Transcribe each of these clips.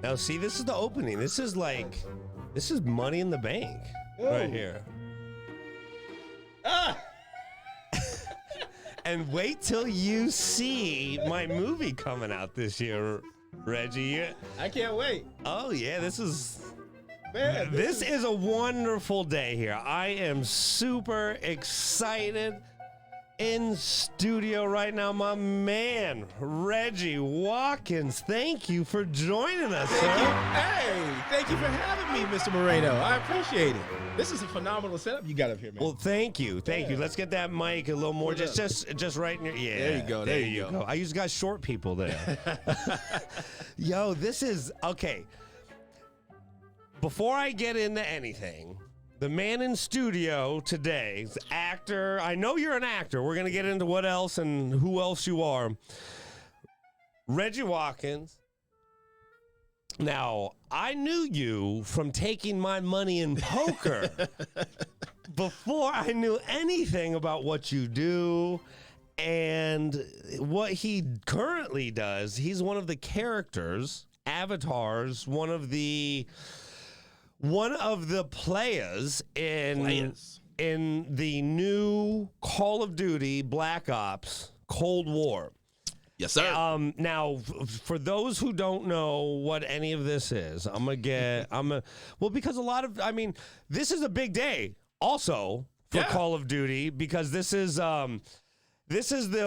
Now, see, this is the opening. This is Money in the Bank right here. Ah! And wait till you see my movie coming out this year, Reggie. I can't wait. Oh, yeah, this is a wonderful day here. I am super excited. In studio right now, my man, Reggie Watkins. Thank you for joining us, sir. Hey, thank you for having me, Mr. Moreno. I appreciate it. This is a phenomenal setup you got up here, man. Well, thank you. Let's get that mic a little more. Just right in your, yeah. There you go. There you go. I just got short people there. Yo, this is, okay. Before I get into anything, the man in studio today, actor. I know you're an actor. We're going to get into what else and who else you are. Reggie Watkins. Now, I knew you from taking my money in poker before I knew anything about what you do and what he currently does. He's one of the characters, avatars, one of the players in the new Call of Duty Black Ops Cold War. Yes, sir. Now, for those who don't know what any of this is, because this is a big day also for Call of Duty because this is the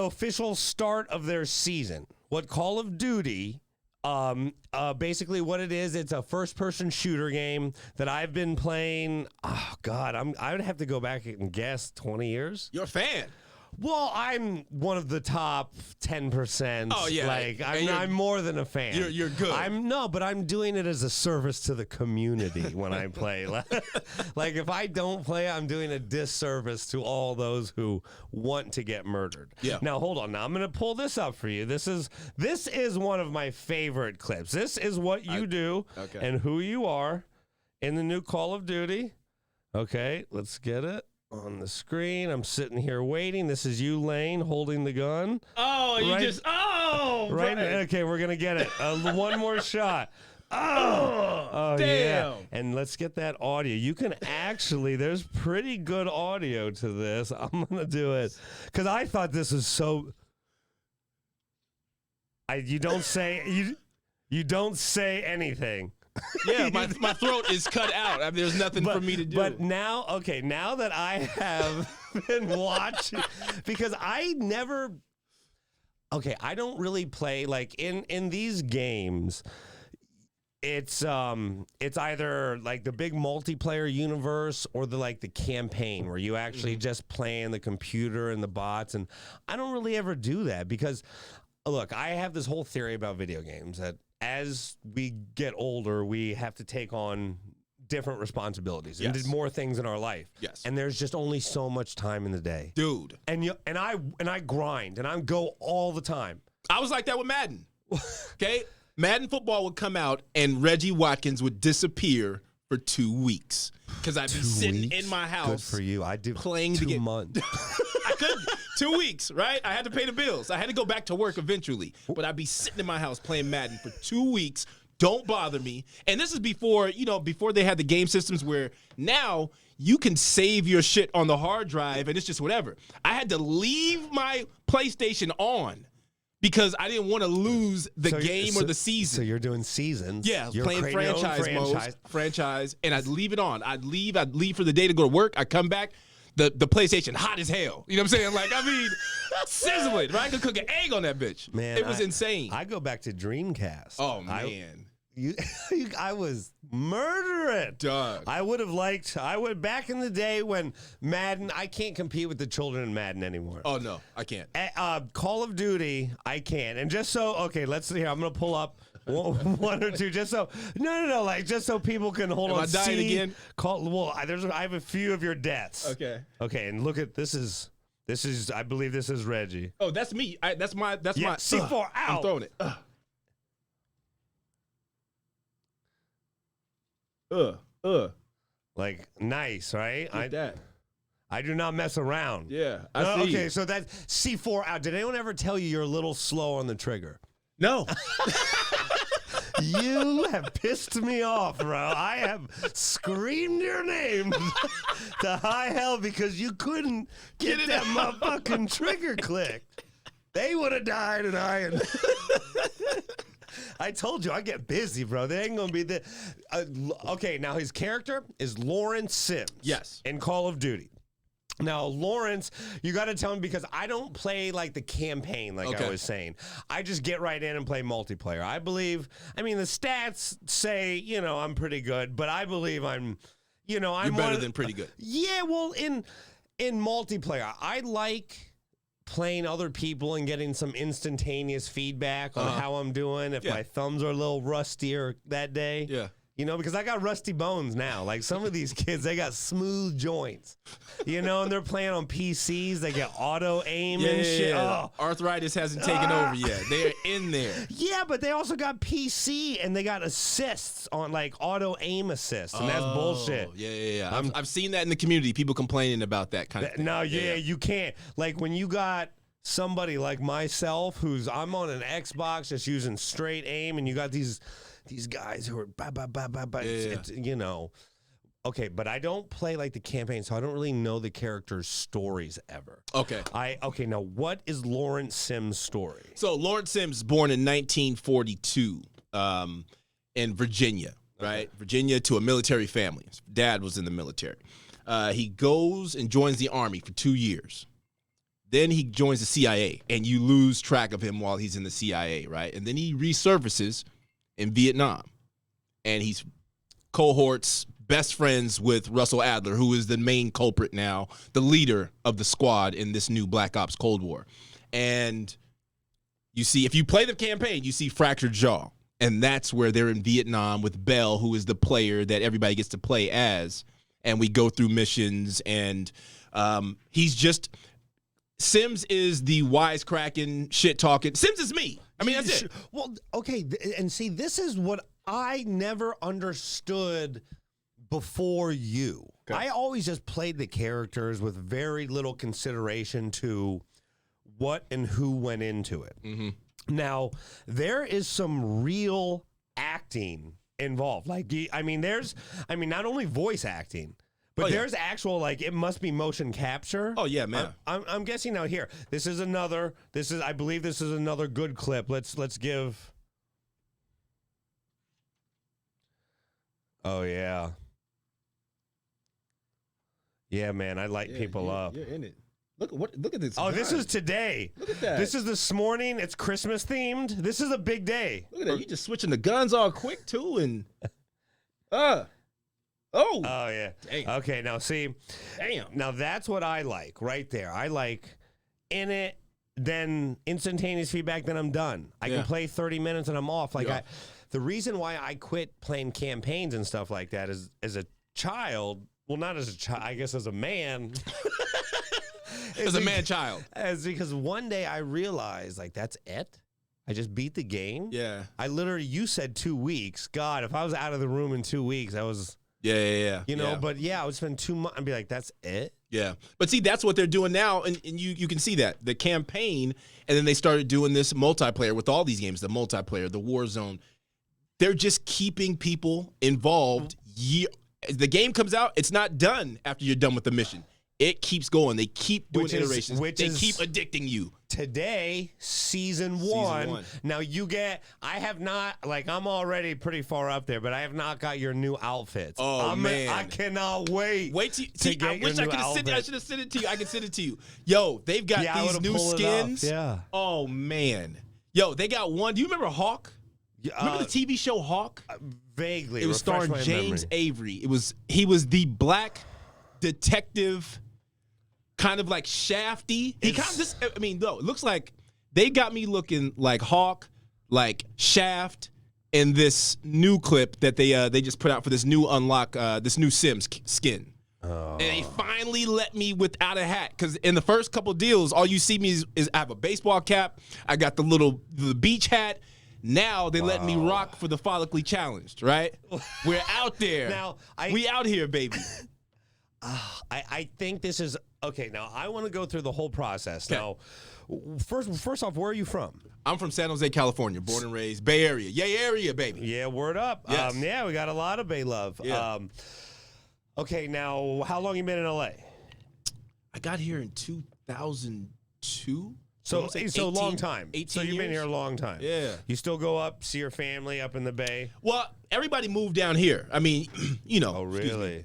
official start of their season. What Call of Duty basically what it is, it's a first-person shooter game that I've been playing. Oh God, I would have to go back and guess 20 years. You're a fan. Well, I'm one of the top 10%. Oh yeah, I'm more than a fan. You're good. But I'm doing it as a service to the community when I play. Like if I don't play, I'm doing a disservice to all those who want to get murdered. Yeah. Now hold on. Now I'm gonna pull this up for you. This is one of my favorite clips. This is what you do and who you are in the new Call of Duty. Okay, let's get it on the screen. I'm sitting here waiting. This is you, Lane, holding the gun. Oh, right. Okay, we're gonna get it. One more shot. Oh, damn. Yeah. And let's get that audio. You can actually, there's pretty good audio to this. I'm gonna do it because I thought this was so. You don't say anything. Yeah, my throat is cut out. I mean, there's nothing for me to do. But now that I have been watching, because I don't really play like in these games. It's either like the big multiplayer universe or the campaign where you actually just play in the computer and the bots, and I don't really ever do that because, look, I have this whole theory about video games that as we get older, we have to take on different responsibilities and did more things in our life. Yes. And there's just only so much time in the day. Dude. And I grind and I go all the time. I was like that with Madden. Okay? Madden football would come out and Reggie Watkins would disappear for 2 weeks. Because I'd be sitting in my house. Good for you. I do playing 2 months. I couldn't. 2 weeks, right? I had to pay the bills. I had to go back to work eventually. But I'd be sitting in my house playing Madden for 2 weeks. Don't bother me. And this is before they had the game systems where now you can save your shit on the hard drive and it's just whatever. I had to leave my PlayStation on because I didn't want to lose the game or the season. So you're doing seasons. Yeah, playing franchise mode, and I'd leave it on. I'd leave for the day to go to work. I'd come back. The PlayStation hot as hell. You know what I'm saying? Sizzling, right? I could cook an egg on that bitch. Man, it was insane. I go back to Dreamcast. Oh, man. I was murdering. Doug. Back in the day when Madden, I can't compete with the children in Madden anymore. Oh, no, I can't. Call of Duty, I can. And just so, let's see here. I'm going to pull up one or two just so, just so people can hold on. Am I dying again? I have a few of your deaths. Okay. Okay, and look at, this is, I believe this is Reggie. Oh, that's me. That's my C4 out. I'm throwing it. Like, nice, right? Like that. I do not mess around. Yeah, I see. Okay, so that's C4 out. Did anyone ever tell you you're a little slow on the trigger? No. You have pissed me off, bro. I have screamed your name to high hell because you couldn't get that motherfucking trigger clicked. They would have died, and I told you I get busy, bro. They ain't gonna be the. Okay, now his character is Lawrence Sims. Yes. In Call of Duty. Now, Lawrence, you got to tell him because I don't play like the campaign, like I was saying. I just get right in and play multiplayer. I mean, the stats say, I'm pretty good, but I believe I'm better than pretty good. Yeah, well, in multiplayer, I like playing other people and getting some instantaneous feedback on how I'm doing. If my thumbs are a little rustier that day. Yeah. Because I got rusty bones now. Like some of these kids, they got smooth joints, and they're playing on PCs. They get auto aim and shit. Yeah. Oh. Arthritis hasn't taken over yet. They're in there. Yeah, but they also got PC and they got assists on like auto aim assists, and that's bullshit. Yeah. I've seen that in the community. People complaining about that kind of thing. No, you can't. Like when you got somebody like myself, I'm on an Xbox just using straight aim, and you got these guys who are Okay, but I don't play like the campaign, so I don't really know the characters' stories ever. Okay. Now what is Lawrence Sims' story? So Lawrence Sims, born in 1942 in Virginia, right? Virginia, to a military family. His dad was in the military. He goes and joins the Army for 2 years. Then he joins the CIA, and you lose track of him while he's in the CIA, right? And then he resurfaces in Vietnam, and he's cohorts, best friends with Russell Adler, who is the main culprit now, the leader of the squad in this new Black Ops Cold War. And you see, if you play the campaign, you see Fractured Jaw, and that's where they're in Vietnam with Bell, who is the player that everybody gets to play as, and we go through missions, and Sims is the wisecracking, shit-talking. Sims is me. I mean, that's it. Well, okay, and see, this is what I never understood before you. Okay. I always just played the characters with very little consideration to what and who went into it. Mm-hmm. Now, there is some real acting involved. Like, not only voice acting, but there's actual, like, it must be motion capture. Oh, yeah, man. I'm guessing now here. I believe this is another good clip. Let's give. Oh, yeah. Yeah, man, I light people up. You're in it. Look at this. Oh, this is today. Look at that. This is this morning. It's Christmas themed. This is a big day. Look at that. You just switching the guns all quick, too, and Oh yeah. Damn. Okay, now see. Damn. Now that's what I like right there. I like in it, then instantaneous feedback, then I'm done. I can play 30 minutes and I'm off. Like the reason why I quit playing campaigns and stuff like that is as a child, well, not as a child, I guess as a man. As a man-child. Because one day I realized, like, that's it? I just beat the game? Yeah. You said 2 weeks. God, if I was out of the room in 2 weeks, I was... Yeah. But I would spend 2 months and be like, that's it? Yeah. But see, that's what they're doing now, and you can see that. The campaign, and then they started doing this multiplayer with all these games, the multiplayer, the Warzone. They're just keeping people involved. The game comes out, it's not done after you're done with the mission. It keeps going. They keep doing iterations. They keep addicting you. Today, season one. Now I have not, like, I'm already pretty far up there, but I have not got your new outfits. Oh, man. I cannot wait. I wish I could have sent it. I should have sent it to you. I can send it to you. Yo, they've got these new skins. Yeah. Oh, man. Yo, they got one. Do you remember Hawk? Remember the TV show Hawk? Vaguely. It was starring James Avery. He was the black detective, kind of like Shafty. It looks like they got me looking like Hawk, like Shaft, in this new clip that they just put out for this new unlock, this new Sims skin. Oh. And they finally let me without a hat, because in the first couple deals, all you see me is I have a baseball cap, I got the beach hat. Now they let me rock for the follically challenged, right? We're out there. We out here, baby. I think this is Okay, now I want to go through the whole process. Okay. Now, first off, where are you from? I'm from San Jose, California, born and raised, Bay Area. Yay area, baby. Yeah, word up. Yes. Yeah, we got a lot of Bay love. Yeah. Okay, now, how long you been in L.A.? I got here in 2002. So 18, long time. 18 so you've been years? here a long time. Yeah. You still go up, see your family up in the Bay? Well, everybody moved down here. I mean, you know. Oh, really?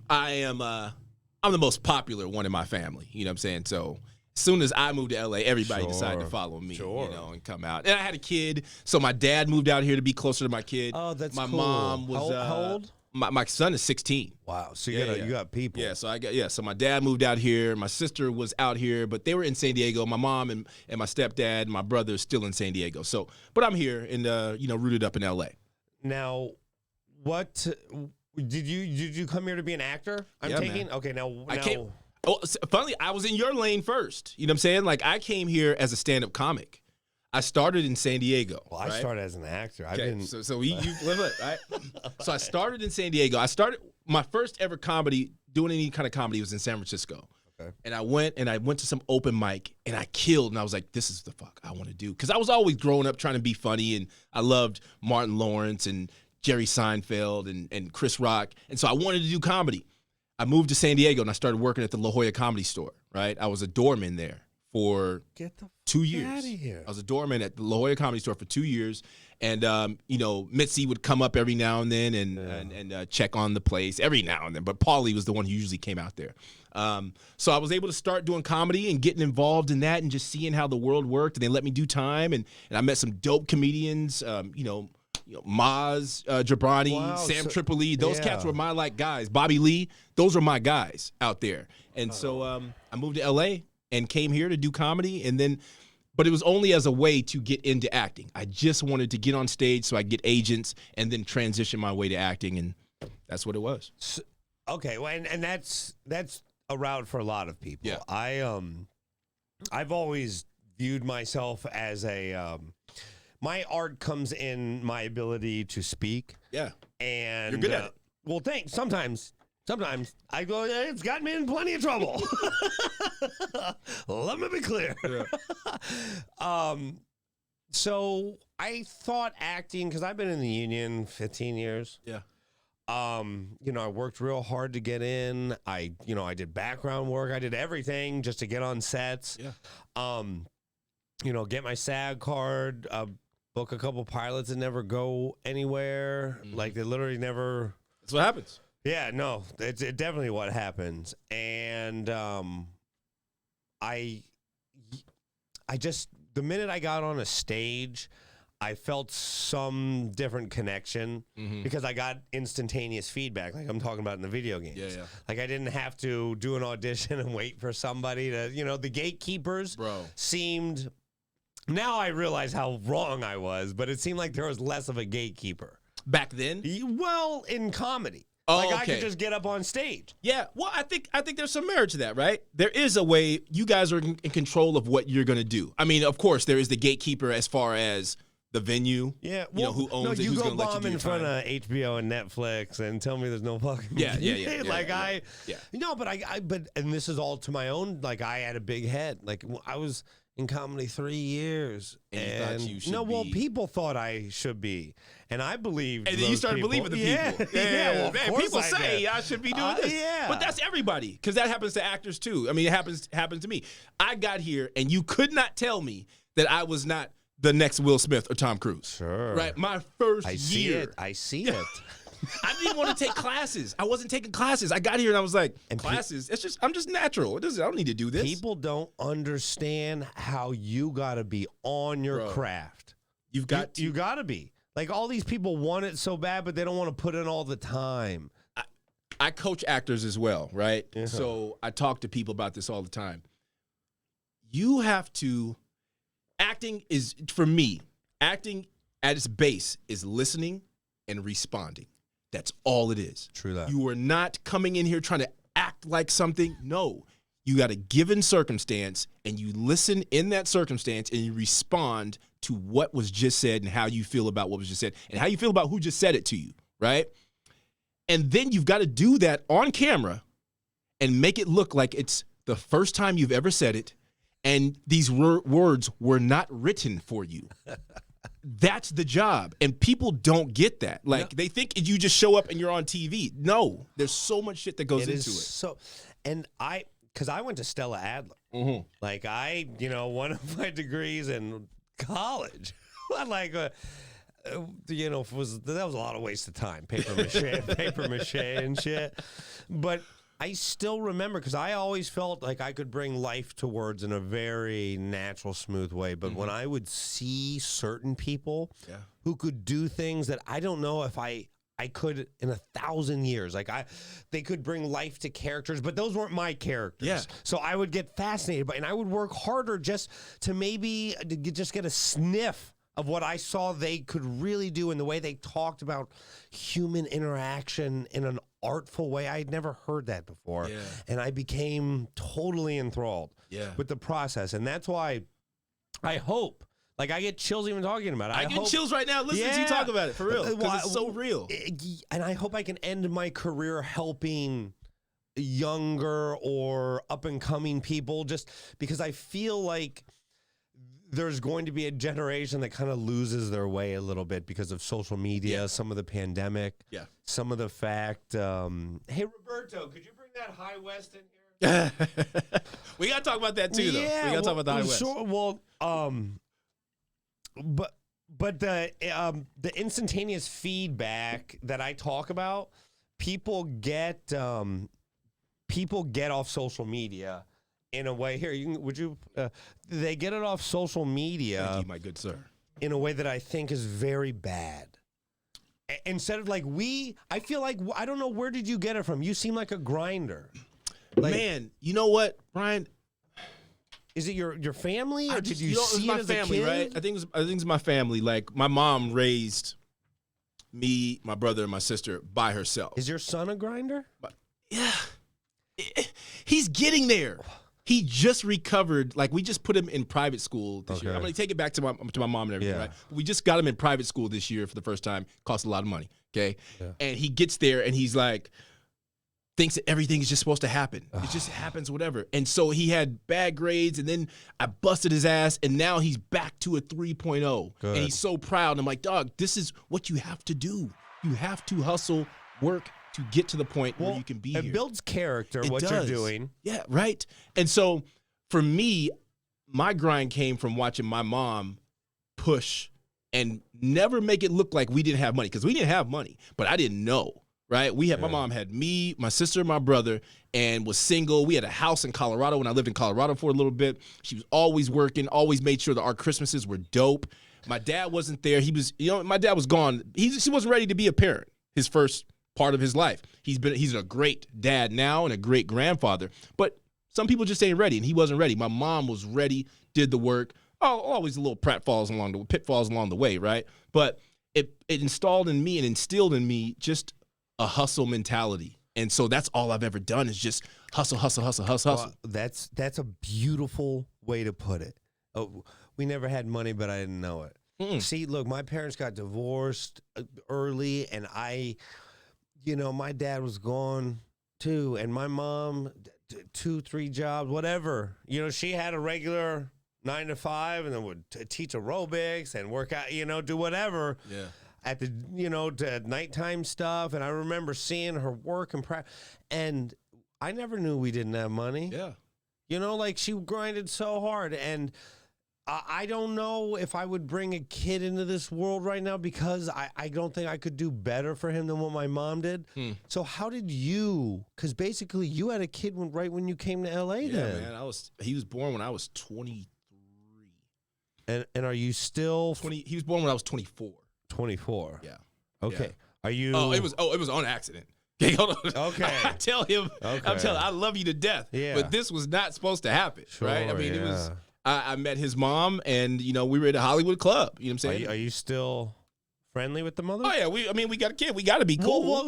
I'm the most popular one in my family. You know what I'm saying? So as soon as I moved to LA, everybody decided to follow me, you know, and come out. And I had a kid, so my dad moved out here to be closer to my kid. Oh, that's my cool. mom was how old? My son is 16. Wow. So you got people. Yeah, so my dad moved out here. My sister was out here, but they were in San Diego. My mom and my stepdad and my brother is still in San Diego. So, but I'm here and rooted up in LA. Now, what did you come here to be an actor? Yeah, man. Okay, now I came. Oh, finally, I was in your lane first. You know what I'm saying? Like, I came here as a stand-up comic. I started in San Diego. Well, I started as an actor. Okay, so you live it, right? So I started in San Diego. I started my first ever comedy, doing any kind of comedy, was in San Francisco. Okay. And I went to some open mic and I killed. And I was like, this is the fuck I want to do. Because I was always growing up trying to be funny, and I loved Martin Lawrence and Jerry Seinfeld and Chris Rock. And so I wanted to do comedy. I moved to San Diego and I started working at the La Jolla Comedy Store, right? I was a doorman there for 2 years. Get outta here. I was a doorman at the La Jolla Comedy Store for 2 years. And, Mitzi would come up every now and then and check on the place every now and then. But Paulie was the one who usually came out there. So I was able to start doing comedy and getting involved in that and just seeing how the world worked. And they let me do time. And I met some dope comedians, Maz Jabrani, Sam Tripoli. Those cats were my guys. Bobby Lee, those were my guys out there. And so I moved to L.A. and came here to do comedy. And then, but it was only as a way to get into acting. I just wanted to get on stage so I get agents and then transition my way to acting. And that's what it was. So, okay. Well, and that's a route for a lot of people. Yeah. I've always viewed myself as my art comes in my ability to speak. Yeah. And you're good at it. Well, thanks. Sometimes I go, it's gotten me in plenty of trouble. Let me be clear. Yeah. So I thought acting, because I've been in the union 15 years. Yeah. I worked real hard to get in. I did background work. I did everything just to get on sets. Yeah. Get my SAG card, book a couple pilots that never go anywhere. Mm-hmm. Like, they literally never. That's what happens. Yeah, no, it's definitely what happens. And I just, the minute I got on a stage, I felt some different connection because I got instantaneous feedback, like I'm talking about in the video games. Yeah, yeah. Like, I didn't have to do an audition and wait for somebody to, the gatekeepers seemed, now I realize how wrong I was, but it seemed like there was less of a gatekeeper. Back then? Well, in comedy. Oh, like, okay. I could just get up on stage. Yeah, well, I think there's some merit to that, right? There is a way you guys are in control of what you're going to do. I mean, of course, there is the gatekeeper as far as the venue. Yeah, well, who owns it, who's going to let you do in your front time. of HBO and Netflix and tell me there's no fucking Yeah. But and this is all to my own. Like, I had a big head. Like, I was in comedy 3 years, and you thought you should well, people thought I should be, and I believed. And then you started believing the people. Yeah, well, man, people say I should be doing this. Yeah, but that's everybody, because that happens to actors too. I mean, it happens to me. I got here, and you could not tell me that I was not the next Will Smith or Tom Cruise. Sure. Right. My first year. I see it. I didn't even want to take classes. I wasn't taking classes. I got here and I was like, classes? I'm just natural. I don't need to do this. People don't understand how you got to be on your craft. You got to be. Like, all these people want it so bad, but they don't want to put in all the time. I coach actors as well, right? Yeah. So I talk to people about this all the time. You have to, acting is, for me, acting at its base is listening and responding. That's all it is. True that. You are not coming in here trying to act like something. No. You got a given circumstance, and you listen in that circumstance, and you respond to what was just said and how you feel about what was just said and how you feel about who just said it to you, right? And then you've got to do that on camera and make it look like it's the first time you've ever said it, and these words were not written for you. That's the job. And people don't get that. Like, they think you just show up and you're on TV. No, there's so much shit that goes into it. So, and because I went to Stella Adler. Mm-hmm. Like, one of my degrees in college, like, that was a lot of waste of time. Paper mache and shit. But I still remember, because I always felt like I could bring life to words in a very natural, smooth way. But when I would see certain people who could do things that I don't know if I could in 1,000 years, like they could bring life to characters, but those weren't my characters. Yeah. So I would get fascinated by, and I would work harder just to maybe just get a sniff of what I saw they could really do in the way they talked about human interaction in an artful way. I had never heard that before. Yeah. And I became totally enthralled with the process. And that's why I hope, like, I get chills even talking about it. I get chills right now listening to you talk about it, for real, because it's so real. And I hope I can end my career helping younger or up-and-coming people, just because I feel like there's going to be a generation that kind of loses their way a little bit because of social media, some of the pandemic, some of the fact. Hey, Roberto, could you bring that High West in here? We got to talk about that too, though. We got to talk about the High West. Sure. Well, but the instantaneous feedback that I talk about, people get off social media. In a way, here, they get it off social media. Thank you, my good sir. In a way that I think is very bad. Instead of like I feel like, I don't know, where did you get it from? You seem like a grinder. Like, man, you know what, Brian? Is it your family, or did you see it as my family, a kid? right? I think it's my family. Like, my mom raised me, my brother, and my sister by herself. Is your son a grinder? Yeah, he's getting there. He just recovered. Like, we just put him in private school this year. I'm going to take it back to my mom and everything, right? But we just got him in private school this year for the first time. Cost a lot of money, okay? Yeah. And he gets there, and he's like, thinks that everything is just supposed to happen. It just happens, whatever. And so he had bad grades, and then I busted his ass, and now he's back to a 3.0. Good. And he's so proud. I'm like, dog, this is what you have to do. You have to hustle, work, to get to the point where you can be here. It builds character, what you're doing. Yeah, right. And so for me, my grind came from watching my mom push and never make it look like we didn't have money, because we didn't have money, but I didn't know, right? My mom had me, my sister, my brother, and was single. We had a house in Colorado when I lived in Colorado for a little bit. She was always working, always made sure that our Christmases were dope. My dad wasn't there. My dad was gone. He wasn't ready to be a parent. His first part of his life. He's a great dad now and a great grandfather, but some people just ain't ready, and he wasn't ready. My mom was ready, did the work. Oh, always a little pitfalls along the way, right? But it installed in me and instilled in me just a hustle mentality. And so that's all I've ever done is just hustle. Well, that's a beautiful way to put it. Oh, we never had money, but I didn't know it. See, look, my parents got divorced early, and my dad was gone too, and my mom, 2-3 jobs, whatever. She had a regular 9 to 5, and then would teach aerobics and work out, do whatever. Yeah. At the, to nighttime stuff, and I remember seeing her work and I never knew we didn't have money. Yeah. Like, she grinded so hard, and I don't know if I would bring a kid into this world right now, because I don't think I could do better for him than what my mom did. So how did you, because basically you had a kid right when you came to L.A. then. Yeah, man. He was born when I was 23. And are you still 20? He was born when I was 24. 24. Yeah. Okay. Yeah. Are you? It was on accident. Okay, hold on. Okay. I tell him, I love you to death. Yeah. But this was not supposed to happen, right? I mean, it was. I met his mom, and we were at a Hollywood club. You know what I'm saying? Are you still friendly with the mother? Oh yeah, we got a kid. We got to be cool. Well,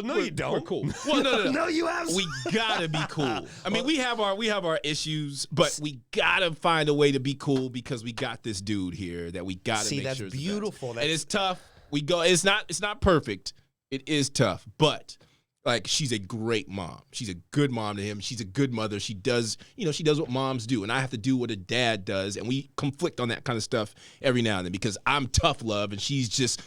no, you don't. We're cool. Well, no. No, you have. We gotta be cool. I mean, we have our issues, but we gotta find a way to be cool, because we got this dude here that we gotta make that's sure. Beautiful. And it's tough. It's not perfect. It is tough, but Like, she's a great mom. She's a good mom to him. She's a good mother. She does what moms do, and I have to do what a dad does, and we conflict on that kind of stuff every now and then because I'm tough love, and she's just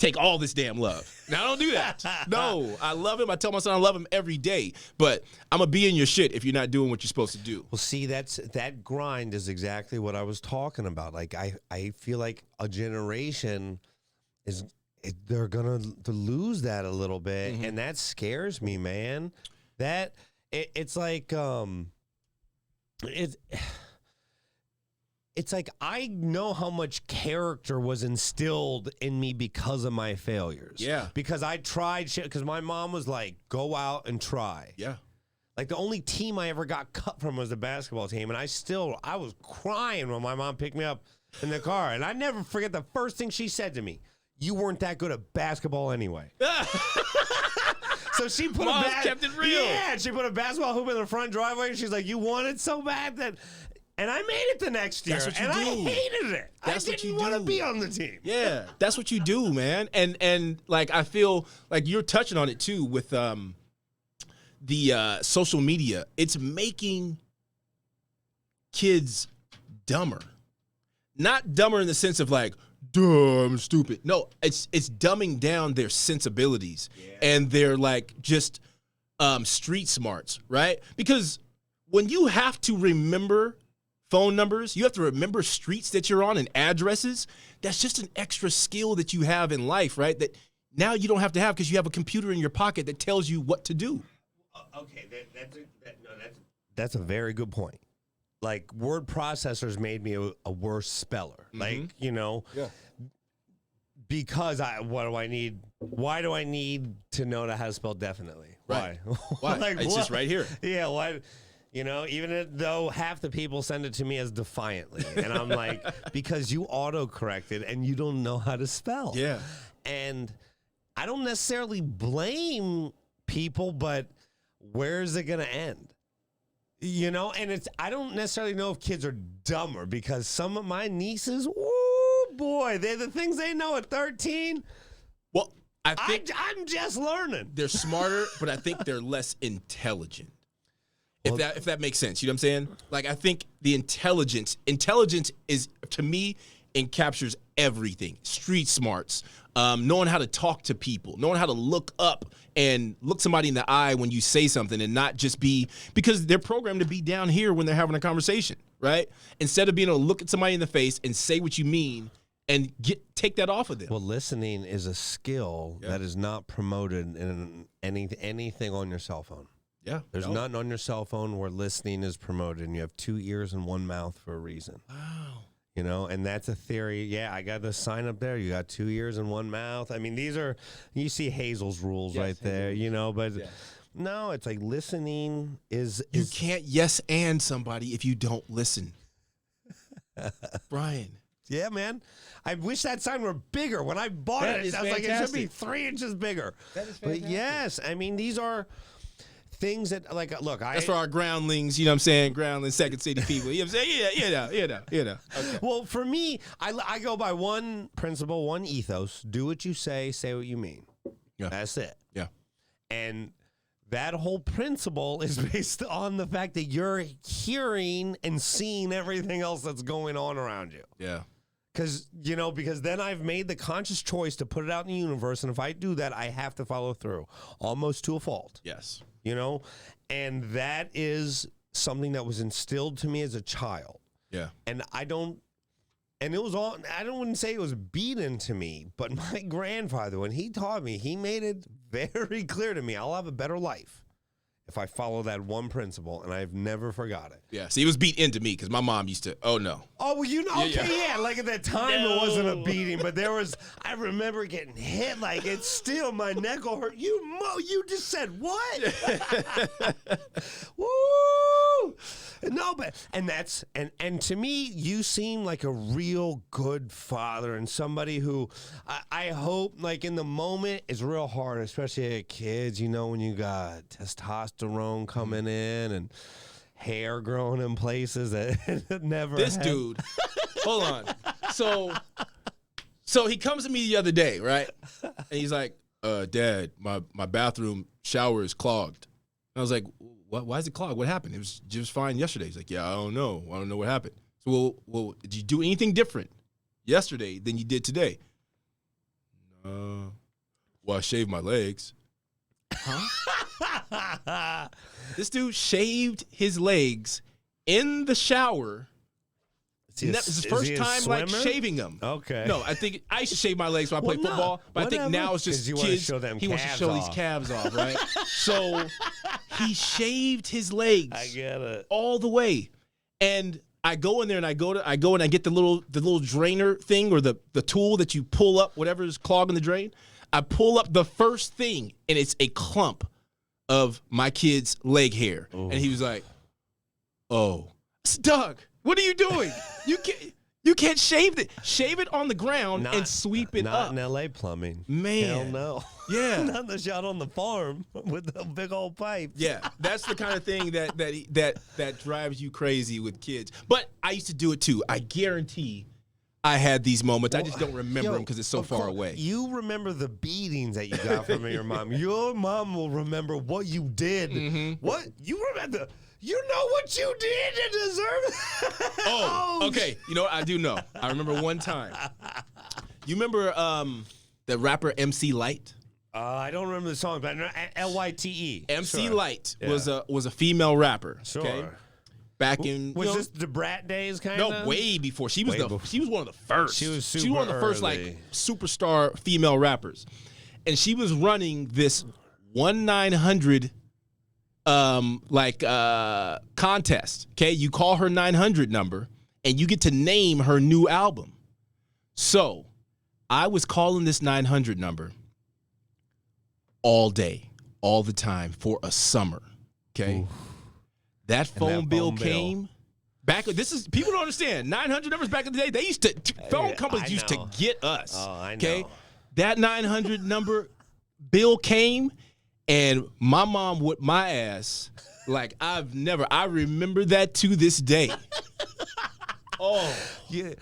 take all this damn love. Now, I don't do that. No, I love him. I tell my son I love him every day, but I'm going to be in your shit if you're not doing what you're supposed to do. Well, see, that grind is exactly what I was talking about. Like, I feel like a generation they're gonna lose that a little bit, and that scares me, man. That it's like it's like I know how much character was instilled in me because of my failures. Yeah, because I tried shit. Because my mom was like, "Go out and try." Yeah. Like, the only team I ever got cut from was the basketball team, and I was crying when my mom picked me up in the car, and I never forget the first thing she said to me. You weren't that good at basketball anyway. So she put kept it real. Yeah, she put a basketball hoop in the front driveway, and she's like, you wanted so bad that... And I made it the next year, That's what you and do. I hated it. That's I what you didn't want to do. be on the team. Yeah, that's what you do, man. And like, I feel like you're touching on it, too, with the social media. It's making kids dumber. Not dumber in the sense of like, dumb, stupid. No, it's dumbing down their sensibilities and their like just street smarts, right? Because when you have to remember phone numbers, you have to remember streets that you're on and addresses, that's just an extra skill that you have in life, right? That now you don't have to have because you have a computer in your pocket that tells you what to do. Okay, that's a very good point. Like, word processors made me a worse speller. Like, because what do I need? Why do I need to know how to spell definitely? Right. Why? Why? It's just right here. Yeah, why? Even though half the people send it to me as defiantly. And I'm like, because you auto-corrected and you don't know how to spell. Yeah. And I don't necessarily blame people, but where's it going to end? And I don't necessarily know if kids are dumber because some of my nieces, oh boy, they're the things they know at 13. Well, I think I'm just learning. they're smarter, but I think they're less intelligent. If that makes sense, you know what I'm saying? Like, I think the intelligence is, to me, encaptures everything. Street smarts, knowing how to talk to people, knowing how to look up and look somebody in the eye when you say something and not just be, because they're programmed to be down here when they're having a conversation, right? Instead of being able to look at somebody in the face and say what you mean and take that off of them. Well, listening is a skill that is not promoted in anything on your cell phone. Yeah. There's nothing on your cell phone where listening is promoted, and you have 2 ears and 1 mouth for a reason. Wow. And that's a theory. Yeah, I got the sign up there. You got 2 ears and 1 mouth. I mean, you see Hazel's rules right there, but no, it's like listening is. You can't yes and somebody if you don't listen. Brian. Yeah, man. I wish that sign were bigger. When I bought it, I was like, it should be 3 inches bigger. That is fantastic. But yes, I mean, these are things that, like, look, that's for our groundlings, you know what I'm saying? Groundlings, Second City people. You know what I'm saying? Yeah. Okay. Well, for me, I go by one principle, one ethos. Do what you say what you mean. Yeah. That's it. Yeah. And that whole principle is based on the fact that you're hearing and seeing everything else that's going on around you. Yeah. Because then I've made the conscious choice to put it out in the universe, and if I do that, I have to follow through, almost to a fault. Yes. And that is something that was instilled to me as a child. Yeah. And I wouldn't say it was beaten to me, but my grandfather, when he taught me, he made it very clear to me, I'll have a better life if I follow that one principle, and I've never forgot it. Yeah. See, it was beat into me because my mom used to, oh, no. Oh, well, okay, like at that time it wasn't a beating, but I remember getting hit, like it's still, my neck will hurt. You just said what? Woo! No, but, and to me, you seem like a real good father and somebody who I hope, like, in the moment is real hard, especially at kids, when you got testosterone coming in and hair growing in places that never Dude, hold on. So he comes to me the other day, right? And he's like, Dad, my bathroom shower is clogged. And I was like, what? Why is it clogged? What happened? It was just fine yesterday. He's like, yeah, I don't know what happened. So, well, did you do anything different yesterday than you did today? Well, I shaved my legs. Huh? This dude shaved his legs in the shower. It's his first time like shaving them. Okay. No, I think I used to shave my legs when I played football, but whatever. I think now it's just he kids. He wants to show these calves off, right? So he shaved his legs. I get it all the way, and I go in there and I go and I get the little drainer thing or the tool that you pull up whatever is clogging the drain. I pull up the first thing and it's a clump of my kid's leg hair, and he was like, "Oh, Doug, what are you doing? You can't shave it. Shave it on the ground and sweep it up." Not in L.A. plumbing. Man. Hell no. Yeah. Not the shot on the farm with the big old pipe. Yeah, that's the kind of thing that drives you crazy with kids. But I used to do it too. I guarantee I had these moments. I just don't remember them because it's so far away. You remember the beatings that you got from your mom. Your mom will remember what you did. Mm-hmm. What? You remember... You know what you did to deserve it? Oh, okay. You know what? I do know. I remember one time. You remember the rapper MC Lyte? I don't remember the song, but Lyte. MC Lyte was a female rapper. Sure. Okay? Back in was this the Brat days kind of? No, way before. She was one of the first. She was one of the first like superstar female rappers, and she was running this 1-900 contest. Okay, you call her 900 number and you get to name her new album. So I was calling this 900 number all day, all the time for a summer. Okay. Ooh. That phone bill came back. People don't understand. 900 numbers back in the day, they used to phone companies used to get us. Oh, I know. Okay. That 900 number bill came. And my mom whipped my ass like I remember that to this day. Oh. Yeah.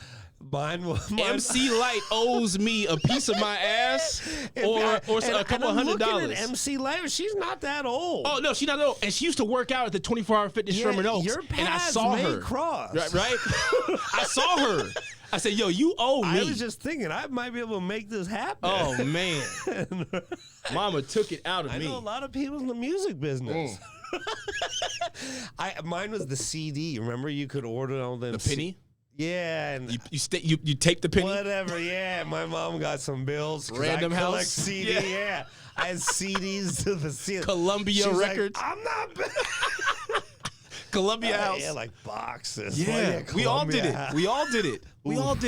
Mine MC Lyte owes me a piece of my ass or a couple $100. MC Lyte, she's not that old. Oh, no, she's not that old. And she used to work out at the 24-hour fitness Sherman Oaks. Your paths and I saw her. Cross. Right? I saw her. I said, yo, you owe me. I was just thinking, I might be able to make this happen. Oh, man. Mama took it out of me. I know a lot of people in the music business. Mine was the CD. Remember, you could order all them. The penny? Yeah. And you tape the penny? Whatever, yeah. My mom got some bills. Random I House? CD, yeah. I had CDs to the CD. Columbia Records? Like, I'm not... Columbia House. Yeah, like boxes. Yeah, we all did it. We all did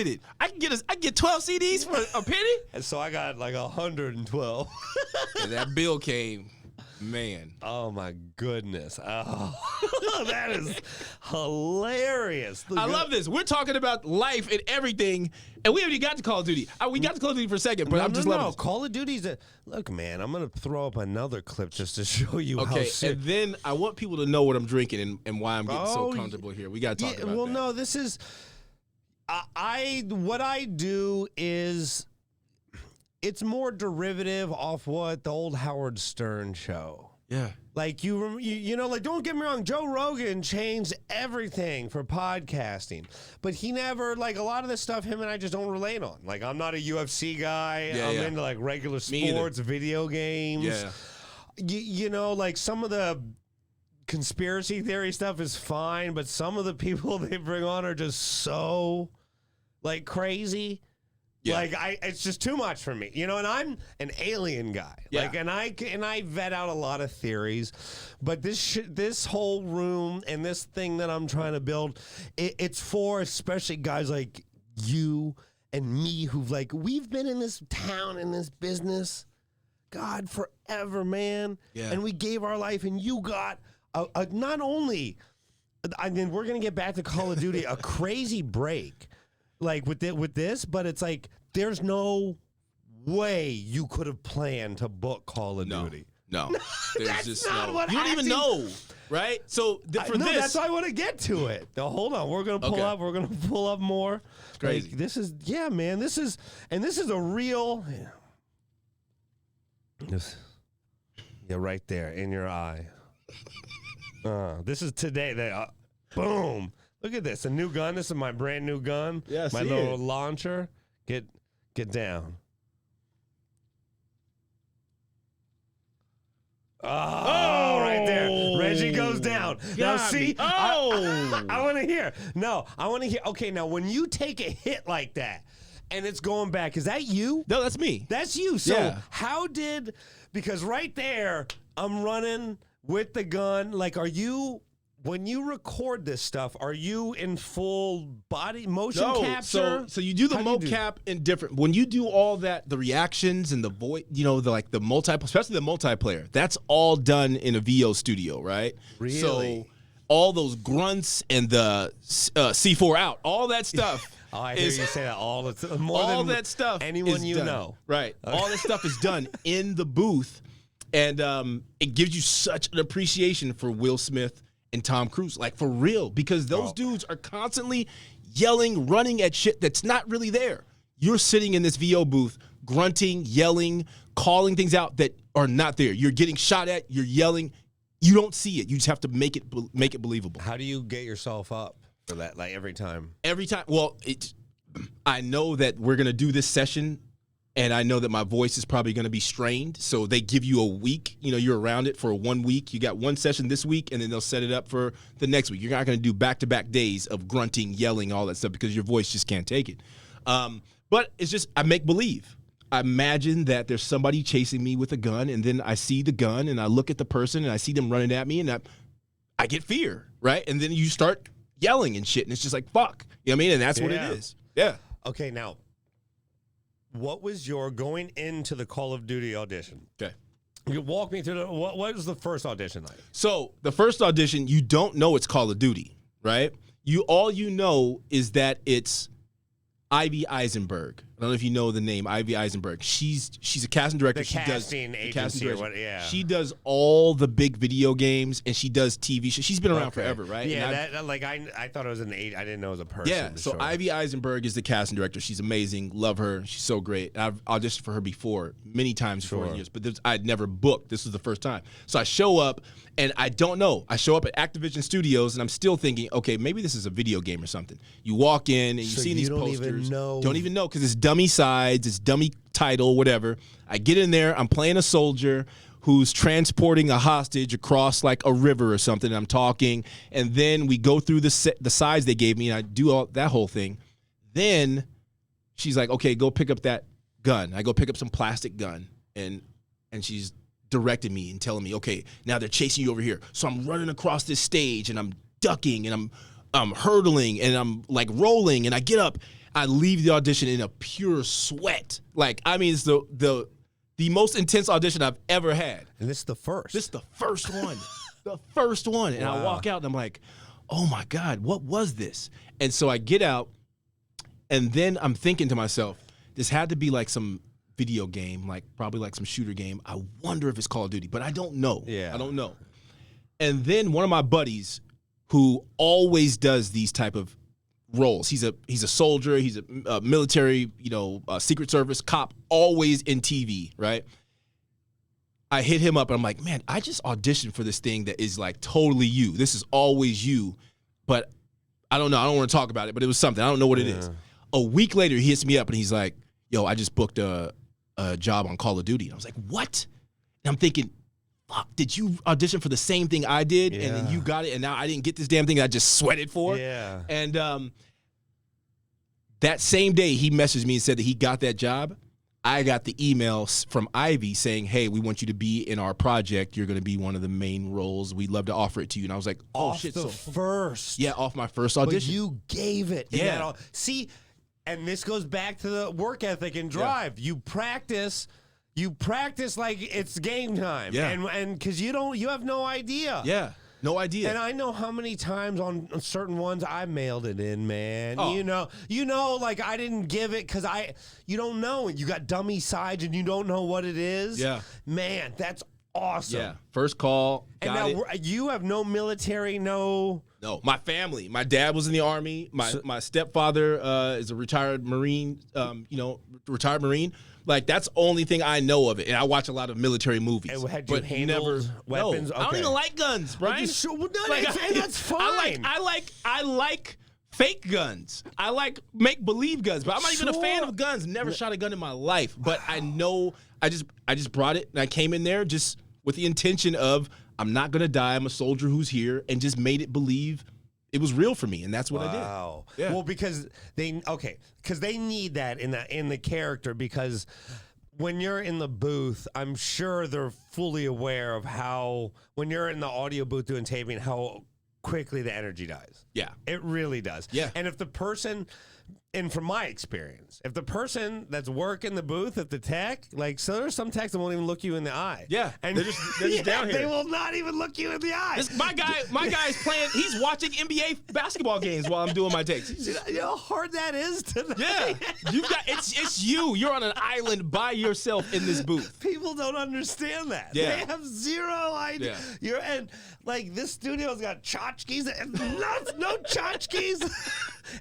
it. I can get 12 CDs for a penny. And so I got like 112. And that bill came, man. Oh my goodness. Oh, that is hilarious. I love this. We're talking about life and everything, and we haven't even got to Call of Duty. We got to Call of Duty for a second, but I'm just loving it. Call of Duty's look, man, I'm going to throw up another clip just to show you how and then I want people to know what I'm drinking and why I'm getting so comfortable here. We got to talk about that. Well, no, this is what I do is it's more derivative off what the old Howard Stern show. Yeah. Like, you know, like, don't get me wrong, Joe Rogan changed everything for podcasting. But he never, like, a lot of this stuff, him and I just don't relate on. Like, I'm not a UFC guy. I'm into, like, regular sports, video games. Yeah. You know, like, some of the conspiracy theory stuff is fine, but some of the people they bring on are just so, like, crazy. Yeah. Like it's just too much for me, you know. And I'm an alien guy, like, and I vet out a lot of theories, but this whole room and this thing that I'm trying to build, it's for especially guys like you and me we've been in this town in this business, God, forever, man. Yeah. And we gave our life, and you got not only, I mean, we're gonna get back to Call of Duty, a crazy break. Like with this, but it's like there's no way you could have planned to book Call of Duty. No, there's just no. What you don't even know, right? So that's why I want to get to it. Now, hold on, we're gonna pull up. We're gonna pull up more. Crazy. Like, this is man. This is a real. Yeah, right there in your eye. This is today. Boom. Look at this. A new gun. This is my brand new gun. Yeah, my little launcher. Get down. Oh, right there. Reggie goes down. Now, see, I want to hear. No, I want to hear. Okay, now, when you take a hit like that and it's going back, is that you? No, that's me. That's you. So Yeah. because right there, I'm running with the gun. Like, when you record this stuff, are you in full body motion capture? So you do the mocap in different. When you do all that, the reactions and the voice, especially the multiplayer, that's all done in a VO studio, right? Really? So all those grunts and the C4 out, all that stuff. Oh, I hear you say that all the time. All that stuff. Anyone you done. know. Right. Okay. All that stuff is done in the booth, and it gives you such an appreciation for Will Smith and Tom Cruise, like for real, because those dudes are constantly yelling, running at shit that's not really there. You're sitting in this VO booth, grunting, yelling, calling things out that are not there. You're getting shot at, you're yelling. You don't see it. You just have to make it believable. How do you get yourself up for that, like every time? Every time. Well, I know that we're going to do this session, and I know that my voice is probably going to be strained. So they give you a week. You're around it for 1 week. You got one session this week, and then they'll set it up for the next week. You're not going to do back-to-back days of grunting, yelling, all that stuff because your voice just can't take it. But it's just I make believe. I imagine that there's somebody chasing me with a gun, and then I see the gun, and I look at the person, and I see them running at me, and I get fear, right? And then you start yelling and shit, and it's just like, fuck. You know what I mean? And that's what it is. Yeah. Okay, now, what was your going into the Call of Duty audition? Okay. You walk me through what was the first audition like? So the first audition, you don't know it's Call of Duty, right? All you know is that it's Ivy Eisenberg. I don't know if you know the name, Ivy Eisenberg. She's a casting director. The casting agency or what, yeah. She does all the big video games, and she does TV shows. She's been around forever, right? Yeah, I thought it was an I didn't know it was a person. Yeah, so sure. Ivy Eisenberg is the casting director. She's amazing. Love her. She's so great. I've auditioned for her before, many times before years, but I'd never booked. This was the first time. So I show up, and I don't know. I show up at Activision Studios, and I'm still thinking, okay, maybe this is a video game or something. You walk in, and you see these posters. Don't even know because it's dummy sides, it's dummy title, whatever. I get in there, I'm playing a soldier who's transporting a hostage across like a river or something, and I'm talking, and then we go through the sides they gave me, and I do that whole thing. Then she's like, okay, go pick up that gun. I go pick up some plastic gun, and she's directing me and telling me, okay, now they're chasing you over here. So I'm running across this stage, and I'm ducking, and I'm hurdling, and I'm like rolling, and I get up. I leave the audition in a pure sweat. Like, I mean, it's the most intense audition I've ever had. And this is the first. This is the first one. The first one. And I walk out, and I'm like, oh, my God, what was this? And so I get out, and then I'm thinking to myself, this had to be like some video game, like probably like some shooter game. I wonder if it's Call of Duty, but I don't know. Yeah. I don't know. And then one of my buddies who always does these type of roles. He's a soldier. He's a military, Secret Service cop, always in TV, right? I hit him up, and I'm like, man, I just auditioned for this thing that is like totally you. This is always you, but I don't know. I don't want to talk about it, but it was something. I don't know what it is. A week later, he hits me up, and he's like, yo, I just booked a job on Call of Duty. And I was like, what? And I'm thinking, fuck, did you audition for the same thing I did, and then you got it, and now I didn't get this damn thing I just sweated for? Yeah. And that same day, he messaged me and said that he got that job. I got the email from Ivy saying, hey, we want you to be in our project. You're going to be one of the main roles. We'd love to offer it to you. And I was like, oh, shit. First. Yeah, off my first audition. But you gave it. Yeah. See, and this goes back to the work ethic and drive. Yeah. You practice like it's game time. Yeah. And because you have no idea. Yeah. No idea. And I know how many times on certain ones I mailed it in, man. Oh. You know, like I didn't give it because you don't know. You got dummy sides and you don't know what it is. Yeah. Man, that's awesome. Yeah. First call. And now you have no military, no No, my family. My dad was in the Army. My stepfather is a retired Marine. Retired Marine. Like, that's the only thing I know of it. And I watch a lot of military movies. And had you handled weapons? No, Okay. I don't even like guns, Brian. That's fine. I like fake guns. I like make believe guns, but I'm not even a fan of guns. Never shot a gun in my life. But I know I just brought it and I came in there just with the intention of I'm not gonna die. I'm a soldier who's here, and just made it believe it was real for me, and that's what I did. Wow. Yeah. Well, because they need that in the character, because when you're in the booth, I'm sure they're fully aware of how when you're in the audio booth doing taping, how quickly the energy dies. Yeah. It really does. Yeah. And if the person, and from my experience, if the person that's working the booth at the tech, like, so there's some techs that won't even look you in the eye. Yeah. And they're just down here. They will not even look you in the eye. My guy's playing. He's watching NBA basketball games while I'm doing my takes. You know how hard that is to. Yeah, it's you. You're on an island by yourself in this booth. People don't understand that. Yeah. They have zero idea. Yeah. And like, this studio's got tchotchkes and no tchotchkes.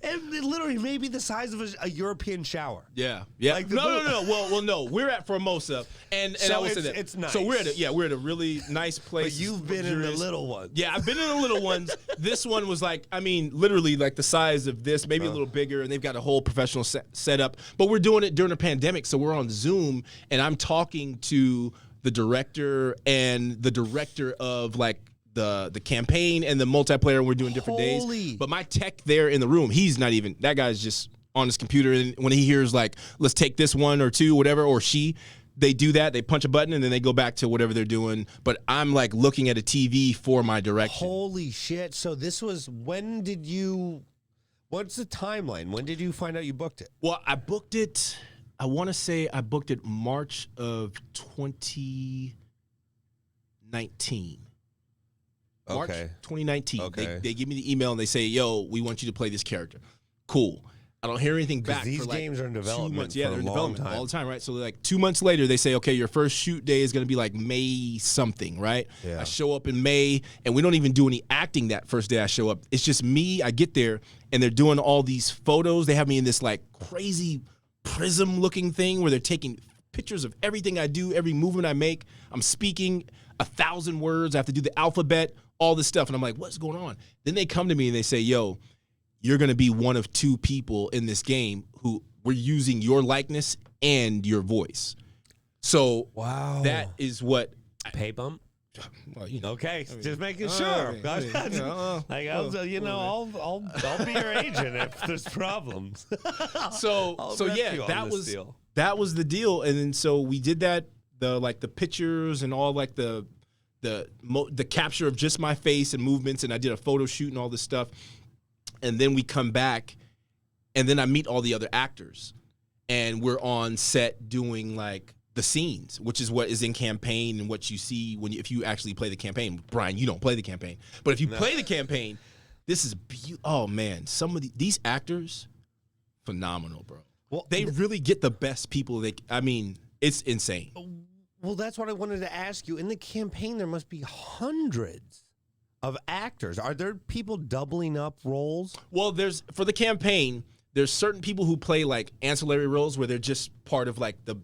And it literally may be the size of a European shower. Yeah. Like No. Well, no. We're at Formosa, and So I will say that it's nice. So we're at a really nice place. But you've been in the little ones. Yeah, I've been in the little ones. This one was like, I mean, literally like the size of this, maybe a little bigger, and they've got a whole professional setup. But we're doing it during a pandemic, so we're on Zoom, and I'm talking to the director and the director of like the campaign and the multiplayer, and we're doing different days. But my tech there in the room, he's not even, that guy's just on his computer, and when he hears like, let's take this one or two, whatever, or they do that, they punch a button, and then they go back to whatever they're doing. But I'm like looking at a TV for my direction. Holy shit. So this was, what's the timeline? When did you find out you booked it? Well, I booked it, I want to say I booked it March of 2019. March 2019. Okay. They give me the email and they say, yo, we want you to play this character. Cool. I don't hear anything back. These for like games are in development. 2 months. For Yeah, they're a in long development time. all the time, right? So like 2 months later, they say, okay, your first shoot day is going to be like May something, right? Yeah. I show up in May, and we don't even do any acting that first day I show up. It's just me. I get there, and they're doing all these photos. They have me in this like crazy prism-looking thing where they're taking pictures of everything I do, every movement I make. I'm speaking 1,000 words. I have to do the alphabet, all this stuff. And I'm like, what's going on? Then they come to me and they say, yo, you're going to be one of 2 people in this game who we're using your likeness and your voice. So wow, that is what. Pay bump? Well, you know. Okay, just making sure. I'll be your agent if there's problems. So yeah, that was the deal. And then so we did that, the pictures and all like the capture of just my face and movements, and I did a photo shoot and all this stuff. And then we come back, and then I meet all the other actors, and we're on set doing like the scenes, which is what is in campaign and what you see if you actually play the campaign. Brian, you don't play the campaign, but if you play the campaign, this is oh man, some of these actors, phenomenal, bro. Well, they really get the best people. It's insane. Well, that's what I wanted to ask you. In the campaign, there must be hundreds of actors. Are there people doubling up roles? Well, for the campaign, there's certain people who play like ancillary roles where they're just part of like they're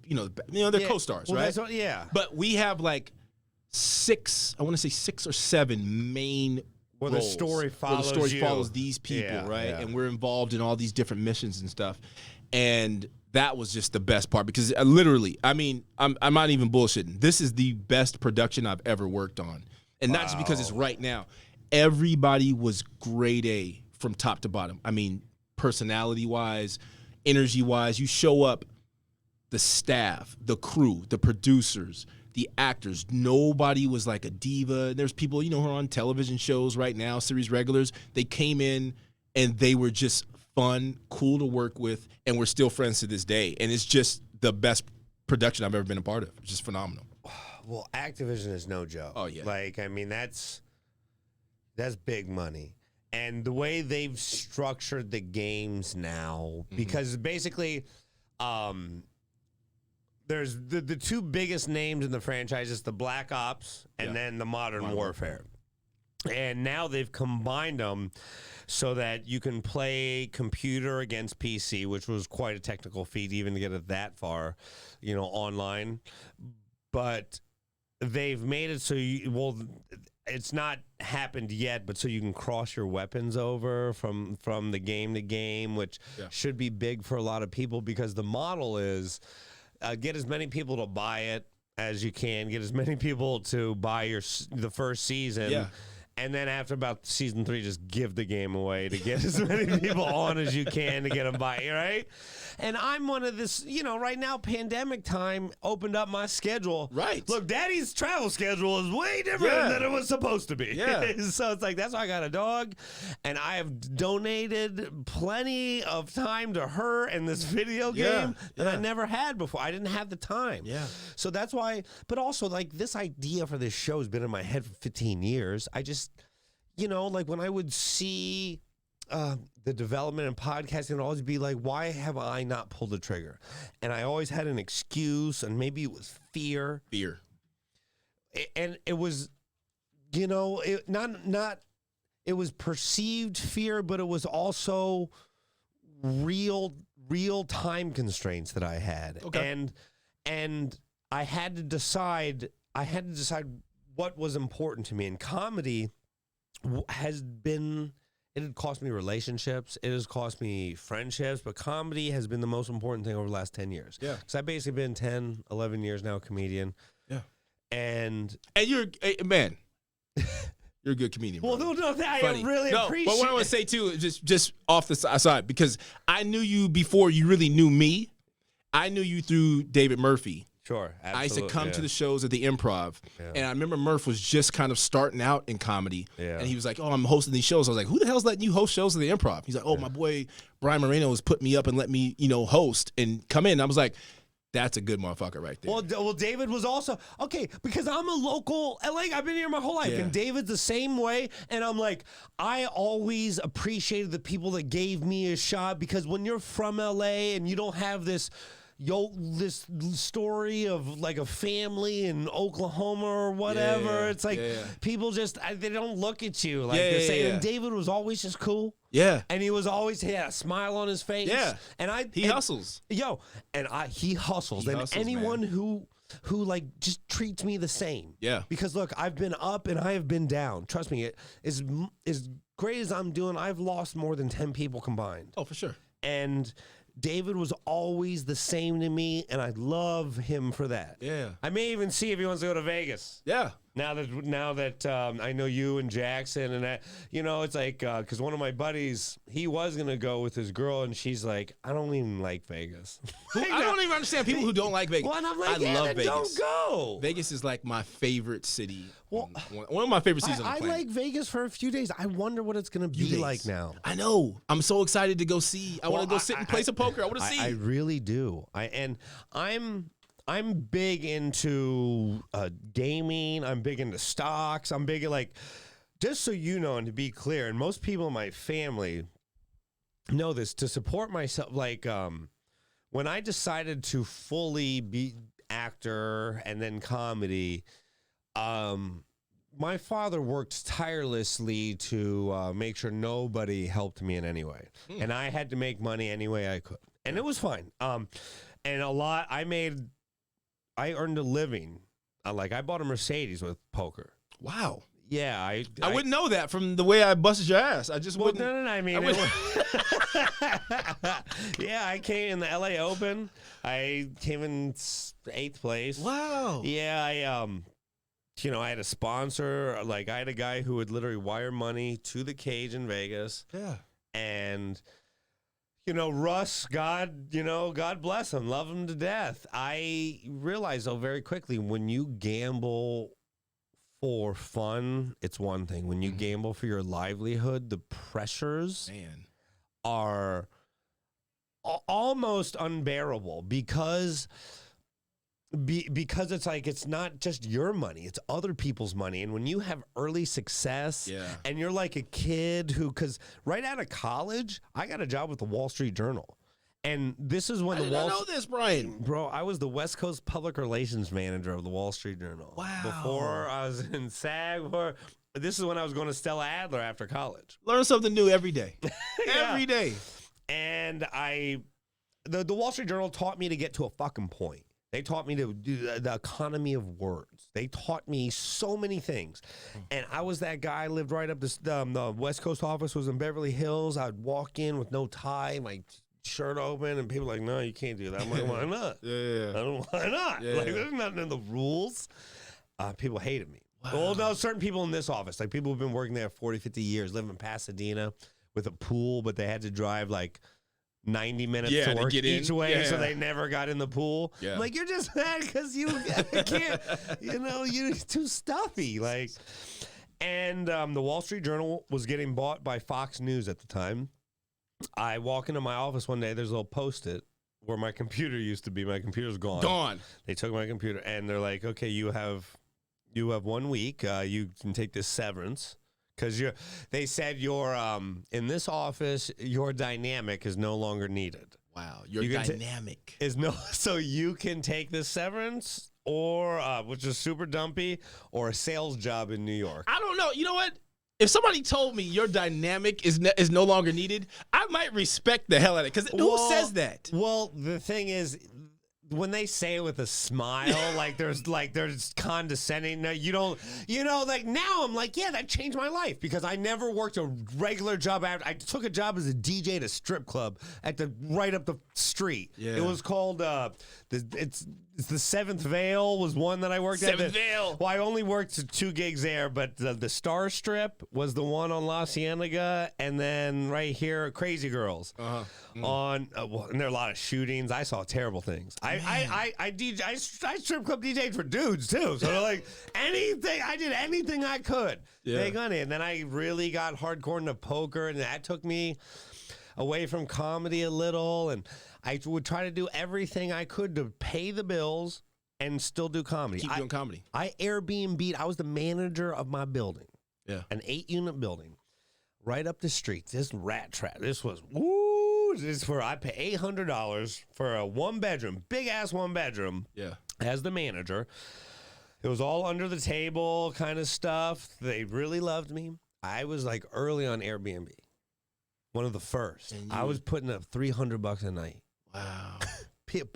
co-stars, right? Yeah. But we have like 6 or 7 main where roles the story follows follows these people, right? Yeah. And we're involved in all these different missions and stuff. And that was just the best part because literally, I'm not even bullshitting. This is the best production I've ever worked on. And not just because it's right now. Everybody was grade A from top to bottom. I mean, personality-wise, energy-wise, you show up, the staff, the crew, the producers, the actors, nobody was like a diva. There's people, who are on television shows right now, series regulars. They came in and they were just fun, cool to work with, and we're still friends to this day. And it's just the best production I've ever been a part of. It's just phenomenal. Well, Activision is no joke. Oh, yeah. That's big money. And the way they've structured the games now, because basically there's the 2 biggest names in the franchise is the Black Ops and then the Modern Warfare. And now they've combined them so that you can play computer against PC, which was quite a technical feat even to get it that far, online. But they've made it so it's not happened yet, but so you can cross your weapons over from the game to game, which should be big for a lot of people because the model is get as many people to buy it as you can, get as many people to buy the first season. Yeah. And then after about season 3, just give the game away to get as many people on as you can to get them by, right? And I'm one of this, right now, pandemic time opened up my schedule. Right. Look, Daddy's travel schedule is way different than it was supposed to be. Yeah. So it's like, that's why I got a dog. And I have donated plenty of time to her and this video game that I never had before. I didn't have the time. Yeah. So that's why, but also, like, this idea for this show has been in my head for 15 years. I just, like when I would see the development and podcasting, it'd always be like, why have I not pulled the trigger? And I always had an excuse, and maybe it was fear. And it was, it was perceived fear, but it was also real time constraints that I had. Okay. And I had to decide what was important to me. And comedy it had cost me relationships. It has cost me friendships, but comedy has been the most important thing over the last 10 years. Yeah. Because I've basically been 10, 11 years now a comedian. Yeah. And you're, man, you're a good comedian. Well, no, I really appreciate But what I want to say, too, is just off the side, because I knew you before you really knew me. I knew you through David Murphy. Sure, absolutely. I used to come to the shows at the Improv, and I remember Murph was just kind of starting out in comedy, and he was like, "Oh, I'm hosting these shows." I was like, "Who the hell's letting you host shows at the Improv?" He's like, "Oh, my boy Brian Moreno has put me up and let me, host and come in." And I was like, "That's a good motherfucker right there." Well, David was also because I'm a local LA. I've been here my whole life, and David's the same way. And I'm like, I always appreciated the people that gave me a shot because when you're from LA and you don't have this story of like a family in Oklahoma or whatever. It's like people just they don't look at you like the same. And David was always just cool. Yeah. And he was always had a smile on his face. Yeah. And he hustles. He hustles. And anyone who like just treats me the same. Yeah. Because look, I've been up and I have been down. Trust me, as great as I'm doing, I've lost more than 10 people combined. Oh, for sure. And David was always the same to me, and I love him for that. Yeah. I may even see if he wants to go to Vegas. Yeah. Now that I know you and Jackson and that, it's like, because one of my buddies, he was going to go with his girl, and she's like, I don't even like Vegas. I don't even understand people who don't like Vegas. Well, and I'm like, I love Vegas. Don't go. Vegas is like my favorite city. Well, one of my favorite cities on the planet. I like Vegas for a few days. I wonder what it's going to be like now. I know. I'm so excited to go see. I want to go sit and play some poker. I want to see. I really do. I'm big into gaming. I'm big into stocks. I'm big at just so you know, and to be clear, and most people in my family know this, to support myself, when I decided to fully be actor and then comedy, my father worked tirelessly to make sure nobody helped me in any way. And I had to make money any way I could. And it was fine. And I earned a living. I bought a Mercedes with poker. Wow. Yeah, I wouldn't know that from the way I busted your ass. I just wouldn't. No. I mean, yeah, I came in the LA Open. I came in 8th place. Wow. Yeah, I had a sponsor. I had a guy who would literally wire money to the cage in Vegas. Yeah. And Russ, God bless him, love him to death. I realized though very quickly, when you gamble for fun, it's one thing. When you gamble for your livelihood, the pressures are almost unbearable because it's like it's not just your money, it's other people's money. And when you have early success and you're like a kid because right out of college, I got a job with the Wall Street Journal. And this is when I know this, Brian. Bro, I was the West Coast public relations manager of the Wall Street Journal. Wow. Before I was in SAG, This is when I was going to Stella Adler after college. Learn something new every day. Yeah. Every day. And the Wall Street Journal taught me to get to a fucking point. They taught me to do the economy of words. They taught me so many things. And I was that guy, lived right up the West Coast office was in Beverly Hills. I'd walk in with no tie, my shirt open, and people were like, no, you can't do that. I'm like, why not? Yeah. I don't, why not? Yeah. Like, there's nothing in the rules. People hated me. Wow. Well, no, certain people in this office, like people who've been working there 40, 50 years, live in Pasadena with a pool, but they had to drive like 90 minutes to work each way, so they never got in the pool. Yeah. I'm like, you're just mad because you can't, you're too stuffy. Like, and the Wall Street Journal was getting bought by Fox News at the time. I walk into my office one day, there's a little Post-it where my computer used to be. My computer's gone. Gone. They took my computer, and they're like, okay, you have 1 week. You can take this severance. Because they said in this office, your dynamic is no longer needed. Wow, your dynamic is no. So you can take this severance, or which is super dumpy, or a sales job in New York. I don't know. You know what? If somebody told me your dynamic is no longer needed, I might respect the hell out of it. Because who says that? Well, the thing is, when they say it with a smile, there's condescending. No, you don't, like now I'm like, yeah, that changed my life because I never worked a regular job. I took a job as a DJ at a strip club right up the street. Yeah. It was called, it's the Seventh Veil was one that I worked at. Seventh Veil. Well, I only worked 2 gigs there, but the Star Strip was the one on La Cienega, and then right here, Crazy Girls. And there are a lot of shootings. I saw terrible things. I strip club DJ'd for dudes too. So like anything, I did anything I could. Yeah. And then I really got hardcore into poker, and that took me away from comedy a little. And I would try to do everything I could to pay the bills and still do comedy. Keep doing comedy. I Airbnb'd. I was the manager of my building. Yeah, an 8-unit building, right up the street. This rat trap. This was I pay $800 for a 1-bedroom, big ass 1-bedroom. Yeah, as the manager. It was all under the table kind of stuff. They really loved me. I was like early on Airbnb, one of the first. I was putting up $300 a night. Wow.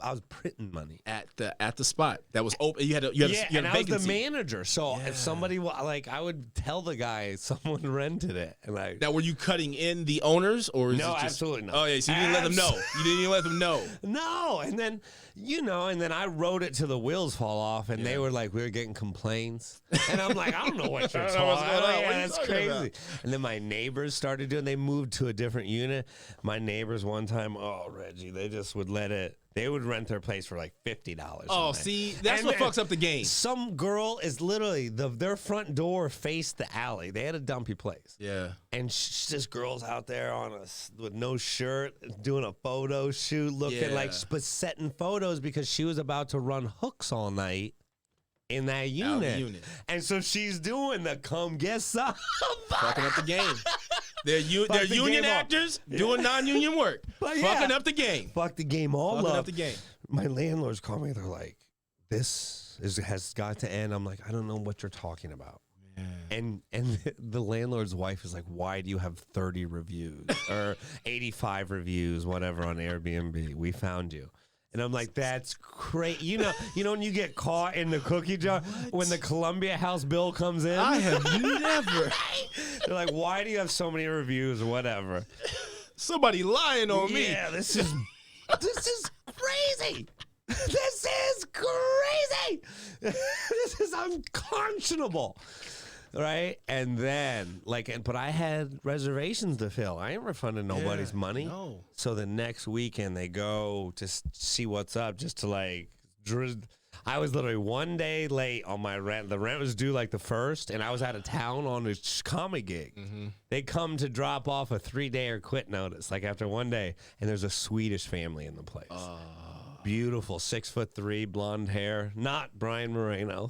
I was printing money at the spot that was open. You had a and I was the manager. So if somebody I would tell the guy someone rented it. And now, were you cutting in the owners or no? Absolutely not. Oh yeah, so you didn't let them know. You didn't even let them know. No, and then and then I wrote it till the wheels fall off, and they were like, we were getting complaints, and I'm like, I don't know what you're talking about. Yeah, that's crazy. About? And then my neighbors started doing. They moved to a different unit. My neighbors one time, Reggie, they just would let it. They would rent their place for like $50. Oh, see, that's what fucks up the game. Some girl is literally their front door faced the alley. They had a dumpy place. Yeah, and this girl's out there with no shirt, doing a photo shoot, looking but setting photos because she was about to run hooks all night in that unit. And so she's doing the come get some. Fucking up the game. They're union actors doing non-union work. Fucking up the game. Fuck the game all up. Fucking up the game. My landlords call me. They're like, this has got to end. I'm like, I don't know what you're talking about. Man. And the landlord's wife is like, why do you have 30 reviews or 85 reviews, whatever, on Airbnb? We found you. And I'm like, that's crazy. You know when you get caught in the cookie jar when the Columbia House bill comes in? I have never. They're like, why do you have so many reviews or whatever? Somebody lying on me. Yeah, this is crazy. This is crazy. This is unconscionable. Right? And then, but I had reservations to fill. I ain't refunding nobody's money. No. So the next weekend, they go to see what's up, just to I was literally 1 day late on my rent. The rent was due the 1st, and I was out of town on a comedy gig. Mm-hmm. They come to drop off a 3-day or quit notice, after 1 day, and there's a Swedish family in the place. Beautiful, 6'3", blonde hair, not Brian Moreno.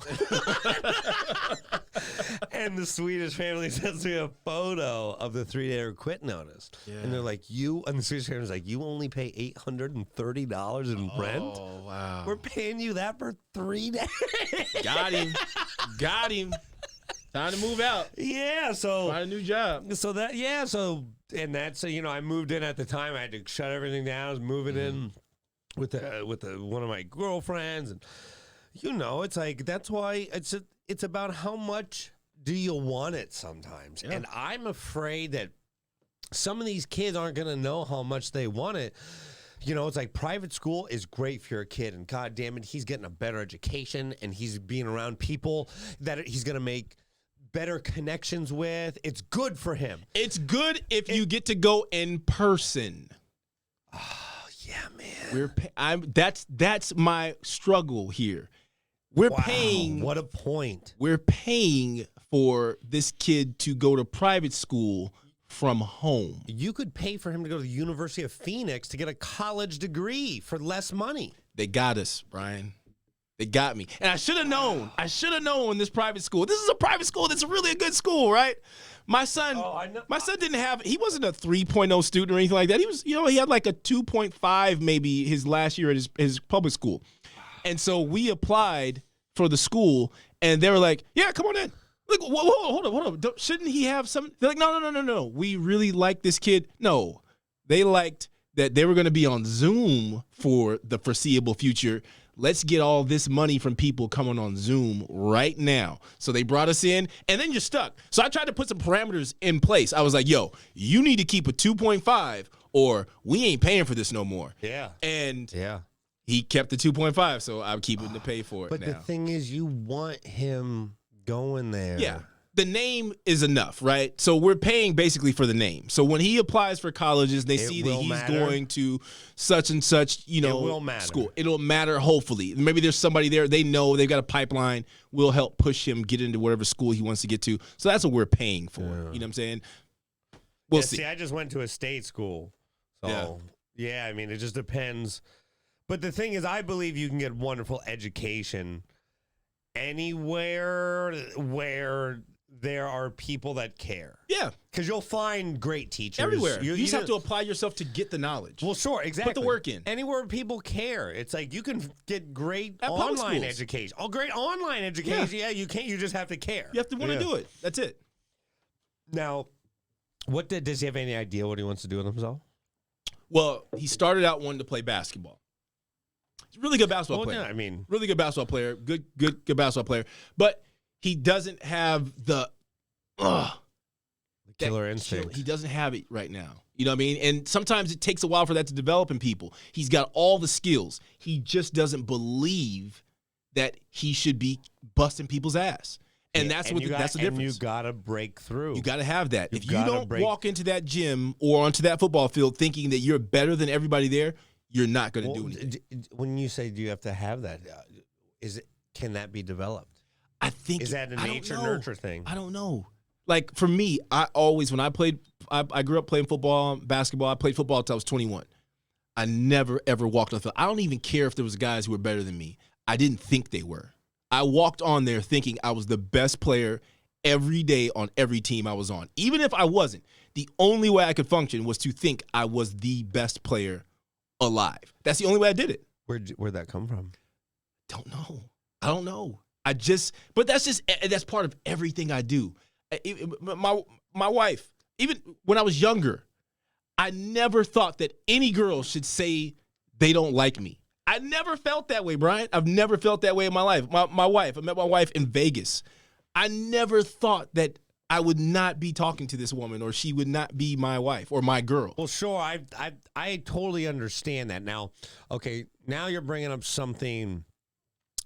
And the Swedish family sends me a photo of the 3-day or quit notice. Yeah. And they're like, and the Swedish family's like, you only pay $830 in rent? Oh, wow. We're paying you that for 3 days. Got him. Time to move out. Yeah, so Find a new job. So that and that's I moved in at the time. I had to shut everything down. I was moving in with one of my girlfriends, and it's like that's why it's about how much do you want it sometimes. Yeah. And I'm afraid that some of these kids aren't going to know how much they want it. It's like private school is great for your kid, and God damn it, he's getting a better education, and he's being around people that he's going to make better connections with. It's good for him. It's good if you get to go in person. Oh, yeah, man. That's my struggle here. We're paying. What a point. We're paying for this kid to go to private school from home. You could pay for him to go to the University of Phoenix to get a college degree for less money. They got us, Brian. They got me. And I should have known. I should have known this private school. This is a private school that's really a good school, right? My son he wasn't a 3.0 student or anything like that. He was, he had like a 2.5 maybe his last year at his public school. And so we applied for the school, and they were like, yeah, come on in. Like, hold up. Shouldn't he have some? They're like, no. We really like this kid. No, they liked that they were going to be on Zoom for the foreseeable future. Let's get all this money from people coming on Zoom right now. So they brought us in, and then you're stuck. So I tried to put some parameters in place. I was like, yo, you need to keep a 2.5 or we ain't paying for this no more. Yeah. And he kept the 2.5, so I'm keeping to pay for it but now. The thing is, you want him going there. Yeah. The name is enough, right? So we're paying basically for the name. So when he applies for colleges, they see that he's going to such and such, school. It'll matter, hopefully. Maybe there's somebody there. They know they've got a pipeline. We'll help push him get into whatever school he wants to get to. So that's what we're paying for. You know what I'm saying? We'll see. See, I just went to a state school. So, I mean, it just depends. But the thing is, I believe you can get wonderful education anywhere where there are people that care. Yeah. Because you'll find great teachers. Everywhere. You just have to apply yourself to get the knowledge. Well, sure, exactly. Put the work in. Anywhere people care. It's like you can get great online education. Oh, great online education. Yeah, you can't. You just have to care. You have to want to do it. That's it. Now, does he have any idea what he wants to do with himself? Well, he started out wanting to play basketball. He's a really good basketball player. Yeah, I mean, really good basketball player. Good basketball player. But he doesn't have the killer instinct. He doesn't have it right now. You know what I mean? And sometimes it takes a while for that to develop in people. He's got all the skills. He just doesn't believe that he should be busting people's ass. And that's the difference. And you got to break through. You got to have that. If you don't walk into that gym or onto that football field thinking that you're better than everybody there, you're not going to do anything. When you say do you have to have that, can that be developed? I think is that a nature-nurture thing? I don't know. Like, for me, I grew up playing football, basketball. I played football until I was 21. I never, ever walked on the field. I don't even care if there was guys who were better than me. I didn't think they were. I walked on there thinking I was the best player every day on every team I was on. Even if I wasn't, the only way I could function was to think I was the best player alive. That's the only way I did it. Where'd that come from? I don't know. But that's part of everything I do. My wife, even when I was younger, I never thought that any girl should say they don't like me. I never felt that way, Brian. I've never felt that way in my life. My wife, I met my wife in Vegas. I never thought that I would not be talking to this woman or she would not be my wife or my girl. Well, sure. I totally understand that. Now, okay, now you're bringing up something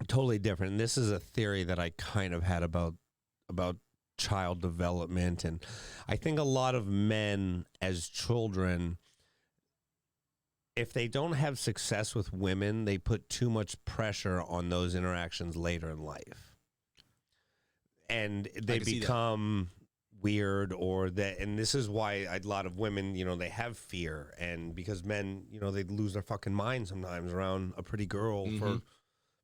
totally different. And this is a theory that I kind of had about child development. And I think a lot of men as children, if they don't have success with women, they put too much pressure on those interactions later in life. And they become weird and this is why a lot of women, they have fear. And because men, they lose their fucking mind sometimes around a pretty girl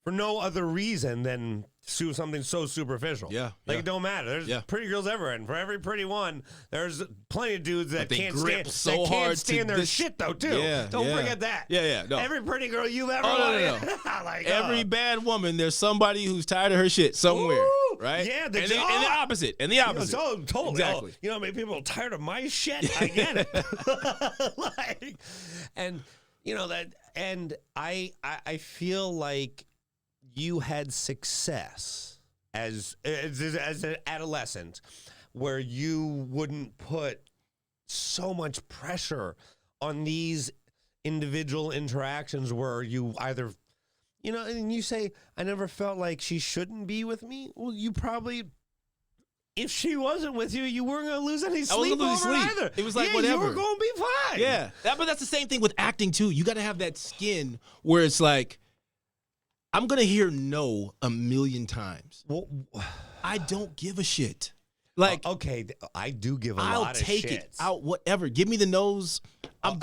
for no other reason than something so superficial. Yeah. It don't matter. There's pretty girls everywhere, and for every pretty one, there's plenty of dudes that can't stand their shit though too. Yeah, don't forget that. Yeah. No. Every pretty girl you've ever wanted. No. Every bad woman, there's somebody who's tired of her shit somewhere. Ooh. right? Yeah, and the opposite. And the opposite. So totally. Exactly. Oh, you know, how many people are tired of my shit. I get it. Like, and you know that, and I feel like you had success as an adolescent, where you wouldn't put so much pressure on these individual interactions where you either, you know, and you say, I never felt like she shouldn't be with me. Well, you probably, if she wasn't with you, you weren't going to lose any sleep over it either. It was like, yeah, whatever. You were going to be fine. Yeah. But that's the same thing with acting, too. You got to have that skin where it's like, I'm going to hear no a million times. Well, I don't give a shit. Like, okay, I do give a I'll lot of take shits. it out, whatever. Give me the no's. I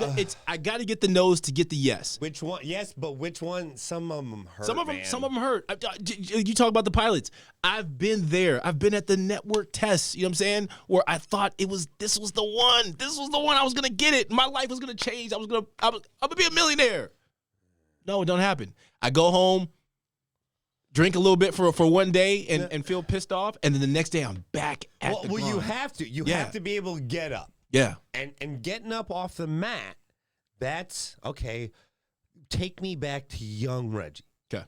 got to get the no's to get the yes. Which one? Yes, but which one? Some of them hurt. Some of them hurt. You talk about the pilots. I've been there. I've been at the network tests. You know what I'm saying? Where I thought this was the one. This was the one. I was gonna get it. My life was gonna change. I'm gonna be a millionaire. No, it don't happen. I go home, drink a little bit for one day and feel pissed off, and then the next day I'm back at the grind. You have to. You have to be able to get up. Yeah. And getting up off the mat, that's, okay, take me back to young Reggie. Okay.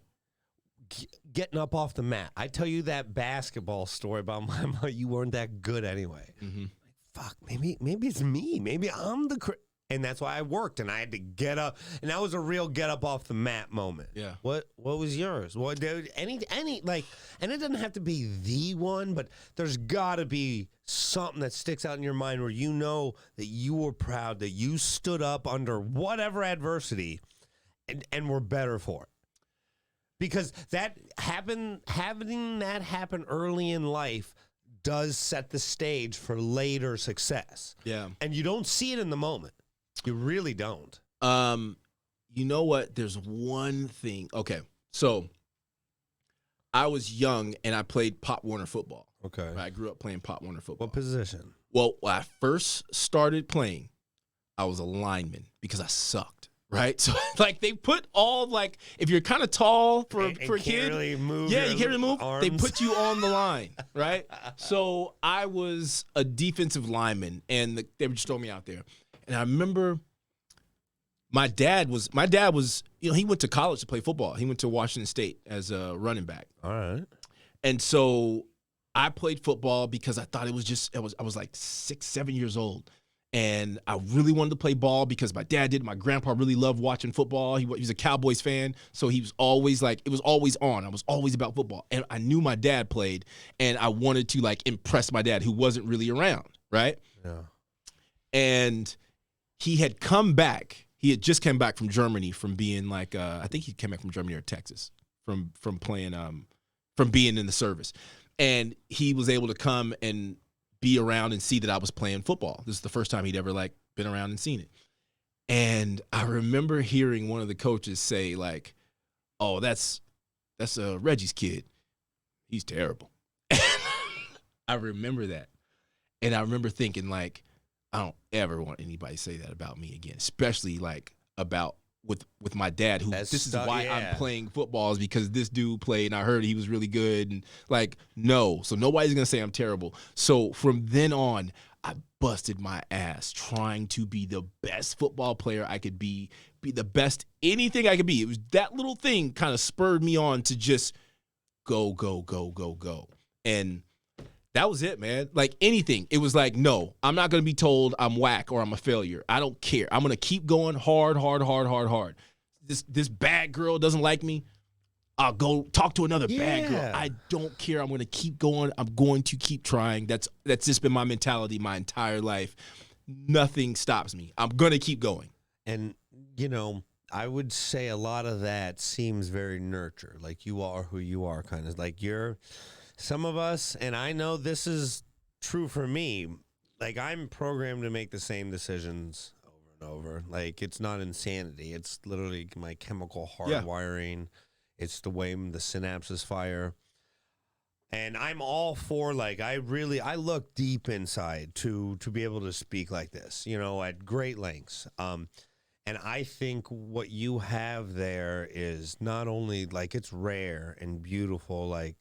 Getting up off the mat. I tell you that basketball story about my mom, you weren't that good anyway. Mm-hmm. Fuck, maybe it's me. Maybe I'm the and that's why I worked, and I had to get up, and that was a real get up off the mat moment. Yeah. What was yours? What, dude? Any like, and it doesn't have to be the one, but there's got to be something that sticks out in your mind where you know that you were proud that you stood up under whatever adversity, and were better for it. Because that having that happen early in life does set the stage for later success. Yeah. And you don't see it in the moment. You really don't. You know what? There's one thing. Okay. So I was young and I played Pop Warner football. Okay. I grew up playing Pop Warner football. What position? Well, when I first started playing, I was a lineman because I sucked. Right? So like they put all, like, if you're kind of tall for a kid, really move you can't really move. Arms. They put you on the line, right? So I was a defensive lineman, and they would just throw me out there. And I remember my dad was, you know, he went to college to play football. He went to Washington State as a running back. All right. And so I played football because I thought I was like 6, 7 years old. And I really wanted to play ball because my dad did. My grandpa really loved watching football. He was a Cowboys fan, so he was always like, it was always on. I was always about football. And I knew my dad played, and I wanted to, like, impress my dad, who wasn't really around, right? Yeah. And he had come back. He had just come back from Germany from being like, I think he came back from Germany or Texas from playing, from being in the service. And he was able to come and be around and see that I was playing football. This is the first time he'd ever, like, been around and seen it. And I remember hearing one of the coaches say, like, oh, that's Reggie's kid. He's terrible. I remember that. And I remember thinking, like, I don't ever want anybody to say that about me again, especially, like, about with my dad, who this is why I'm playing football, is because this dude played and I heard he was really good, and, like, no. So nobody's going to say I'm terrible. So from then on, I busted my ass trying to be the best football player I could be the best anything I could be. It was that little thing kind of spurred me on to just go. And that was it, man. Like, anything. It was like, no, I'm not going to be told I'm whack or I'm a failure. I don't care. I'm going to keep going hard. This bad girl doesn't like me. I'll go talk to another bad girl. I don't care. I'm going to keep going. I'm going to keep trying. That's just been my mentality my entire life. Nothing stops me. I'm going to keep going. And, you know, I would say a lot of that seems very nurture. Like, you are who you are, kind of like some of us, and I know this is true for me, like, I'm programmed to make the same decisions over and over. Like, it's not insanity. It's literally my chemical hardwiring. It's the way the synapses fire. And I'm all for, like, I look deep inside to be able to speak like this, you know, at great lengths. And I think what you have there is not only, like, it's rare and beautiful, like,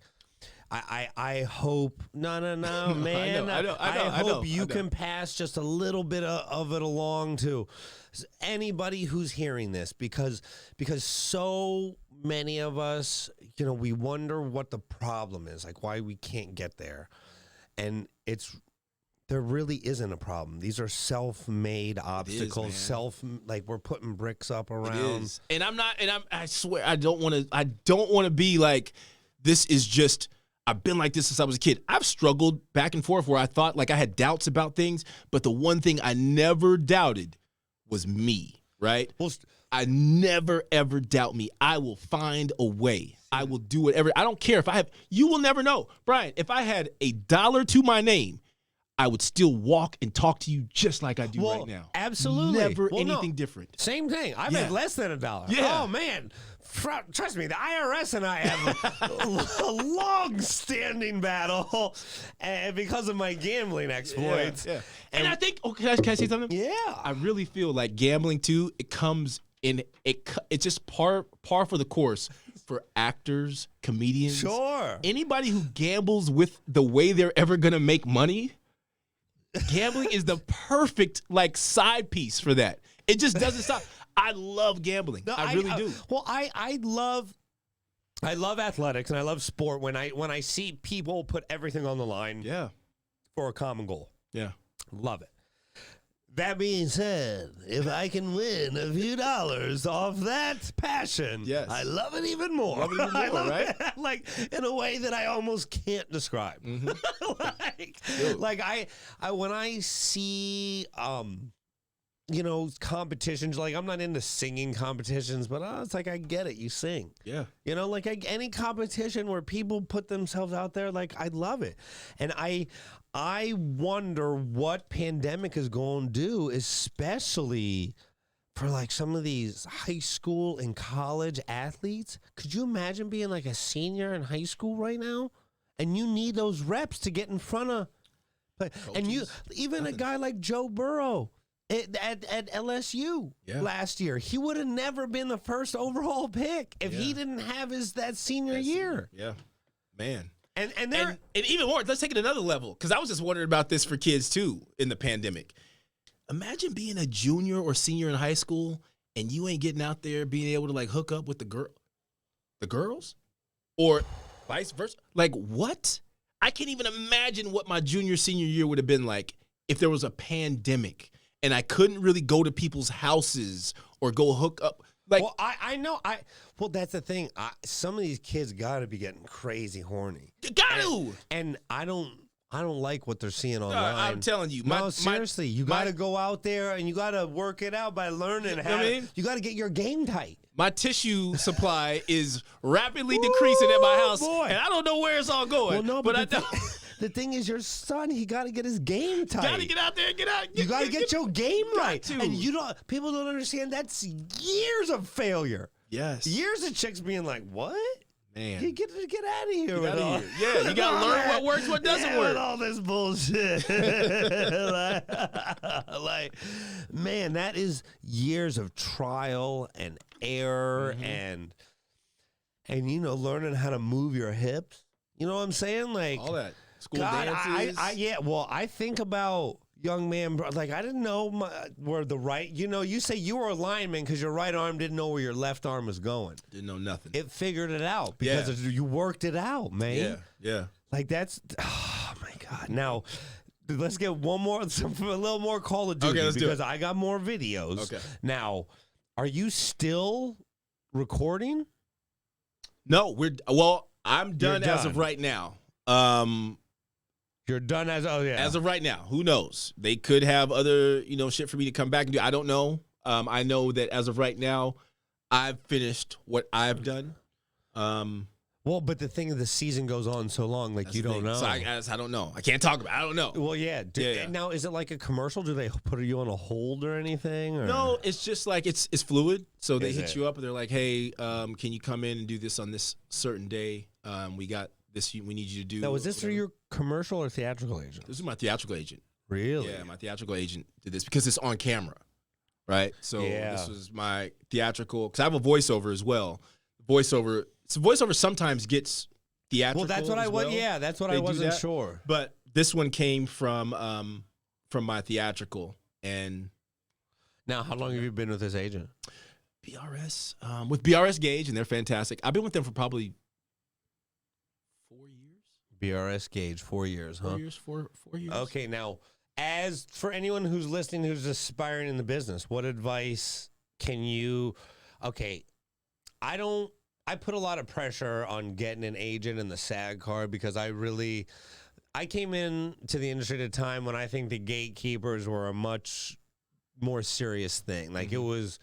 I hope man. I hope you can pass just a little bit of it along to anybody who's hearing this, because so many of us, we wonder what the problem is, like why we can't get there, and there really isn't a problem. These are self-made obstacles. We're putting bricks up around. It is. And I swear I don't want to be like, this is just, I've been like this since I was a kid. I've struggled back and forth where I thought like I had doubts about things, but the one thing I never doubted was me, right? Well, I never, ever doubt me. I will find a way. I will do whatever. I don't care you will never know. Brian, if I had $1 to my name, I would still walk and talk to you just like I do right now. Absolutely. Never anything different. Same thing. I made less than $1. Yeah. Oh, man. Trust me, the IRS and I have a long-standing battle because of my gambling exploits. Yeah. And I think, can I say something? Yeah. I really feel like gambling, too, it comes in, it's just par for the course for actors, comedians. Sure. Anybody who gambles with the way they're ever going to make money, gambling is the perfect side piece for that. It just doesn't stop. I love gambling. No, I really do. Well, I love athletics and I love sport when I see people put everything on the line. Yeah. For a common goal. Yeah. Love it. That being said, if I can win a few dollars off that passion, yes. I love it even more. Right? Like in a way that I almost can't describe. Mm-hmm. When I see competitions, like I'm not into singing competitions, but it's like I get it. You sing. Yeah. Any competition where people put themselves out there, I love it. And I wonder what pandemic is going to do, especially for some of these high school and college athletes. Could you imagine being a senior in high school right now? And you need those reps to get in front of, a guy like Joe Burrow at LSU last year, he would have never been the first overall pick if he didn't have that senior year. Yeah, man. And even more, let's take it another level, because I was just wondering about this for kids too in the pandemic. Imagine being a junior or senior in high school and you ain't getting out there being able to hook up with the girls, or vice versa. What? I can't even imagine what my junior senior year would have been like if there was a pandemic and I couldn't really go to people's houses or go hook up. I know. Well, that's the thing. Some of these kids got to be getting crazy horny. You got to. And I don't like what they're seeing online. I'm telling you. Seriously, you got to go out there and you got to work it out by learning how. You got to get your game tight. My tissue supply is rapidly decreasing at my house, and I don't know where it's all going. Well, no, but I know. The thing is, your son, he got to get his game tight. Got to get out there and get out. You got to get your game right. And people don't understand that's years of failure. Yes. Years of chicks being like, what? Man. You get out of here. Yeah, you got to learn what works, what doesn't work. With all this bullshit. Man, that is years of trial and error and learning how to move your hips. You know what I'm saying? All that. School dances. I think about young man, I didn't know where the right, you say you were a lineman because your right arm didn't know where your left arm was going. Didn't know nothing. It figured it out because you worked it out, man. Yeah. That's, oh my God. Now, let's get a little more Call of Duty because I got more videos. Okay. Now, are you still recording? No, I'm done as of right now. You're done as of right now. Who knows? They could have other, shit for me to come back and do. I don't know. I know that as of right now, I've finished what I've done. Well, but the thing is, the season goes on so long, you don't know. So I don't know. I can't talk about it. I don't know. Well, yeah. Now, is it like a commercial? Do they put you on a hold or anything? Or? No, it's just it's fluid. So they hit you up and they're like, hey, can you come in and do this on this certain day? We got this we need you to do. Now, was this through your commercial or theatrical agent? This is my theatrical agent. Really? Yeah, my theatrical agent did this because it's on camera, right? So this was my theatrical, because I have a voiceover as well. Voiceover sometimes gets theatrical. Well, that's what I was. Yeah, that's what I wasn't sure. But this one came from my theatrical. And now, how long have you been with this agent? BRS, with BRS Gage, and they're fantastic. I've been with them for probably 4 years. BRS Gage, 4 years, huh? 4 years. Okay, now, as for anyone who's listening who's aspiring in the business, what advice can you? Okay, I put a lot of pressure on getting an agent in the SAG card because I came in to the industry at a time when I think the gatekeepers were a much more serious thing. Like it was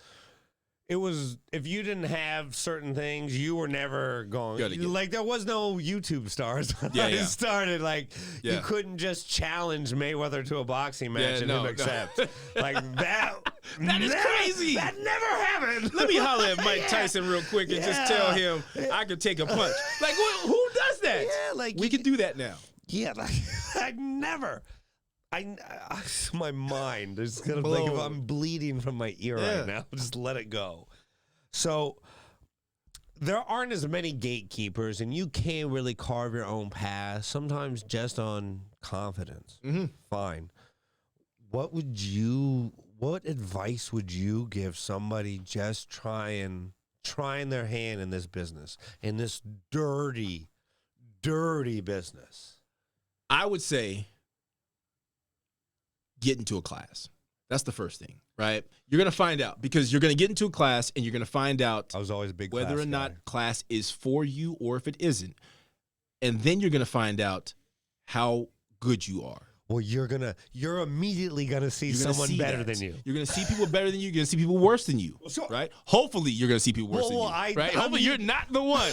if you didn't have certain things, you were never going. Like there was no YouTube stars when I started. Like you couldn't just challenge Mayweather to a boxing match and him accept. Like that. That is crazy. That never happened. Let me holler at Mike Tyson real quick and just tell him I could take a punch. Like who does that? Yeah, like we can do that now. Yeah, like I never. My mind is gonna like if I'm bleeding from my ear right now. Just let it go. So there aren't as many gatekeepers, and you can't really carve your own path. Sometimes just on confidence. Fine. What advice would you give somebody just trying their hand in this business, in this dirty business? I would say get into a class. That's the first thing, right? You're going to find out because you're going to get into a class and you're going to find out I was always a big whether or not class is for you or if it isn't. And then you're going to find out how good you are. Well, you're immediately going to see someone better than you. You're going to see people better than you. You're going to see people worse than you, right? Hopefully, you're going to see people worse than you, right? Hopefully, you're not the one.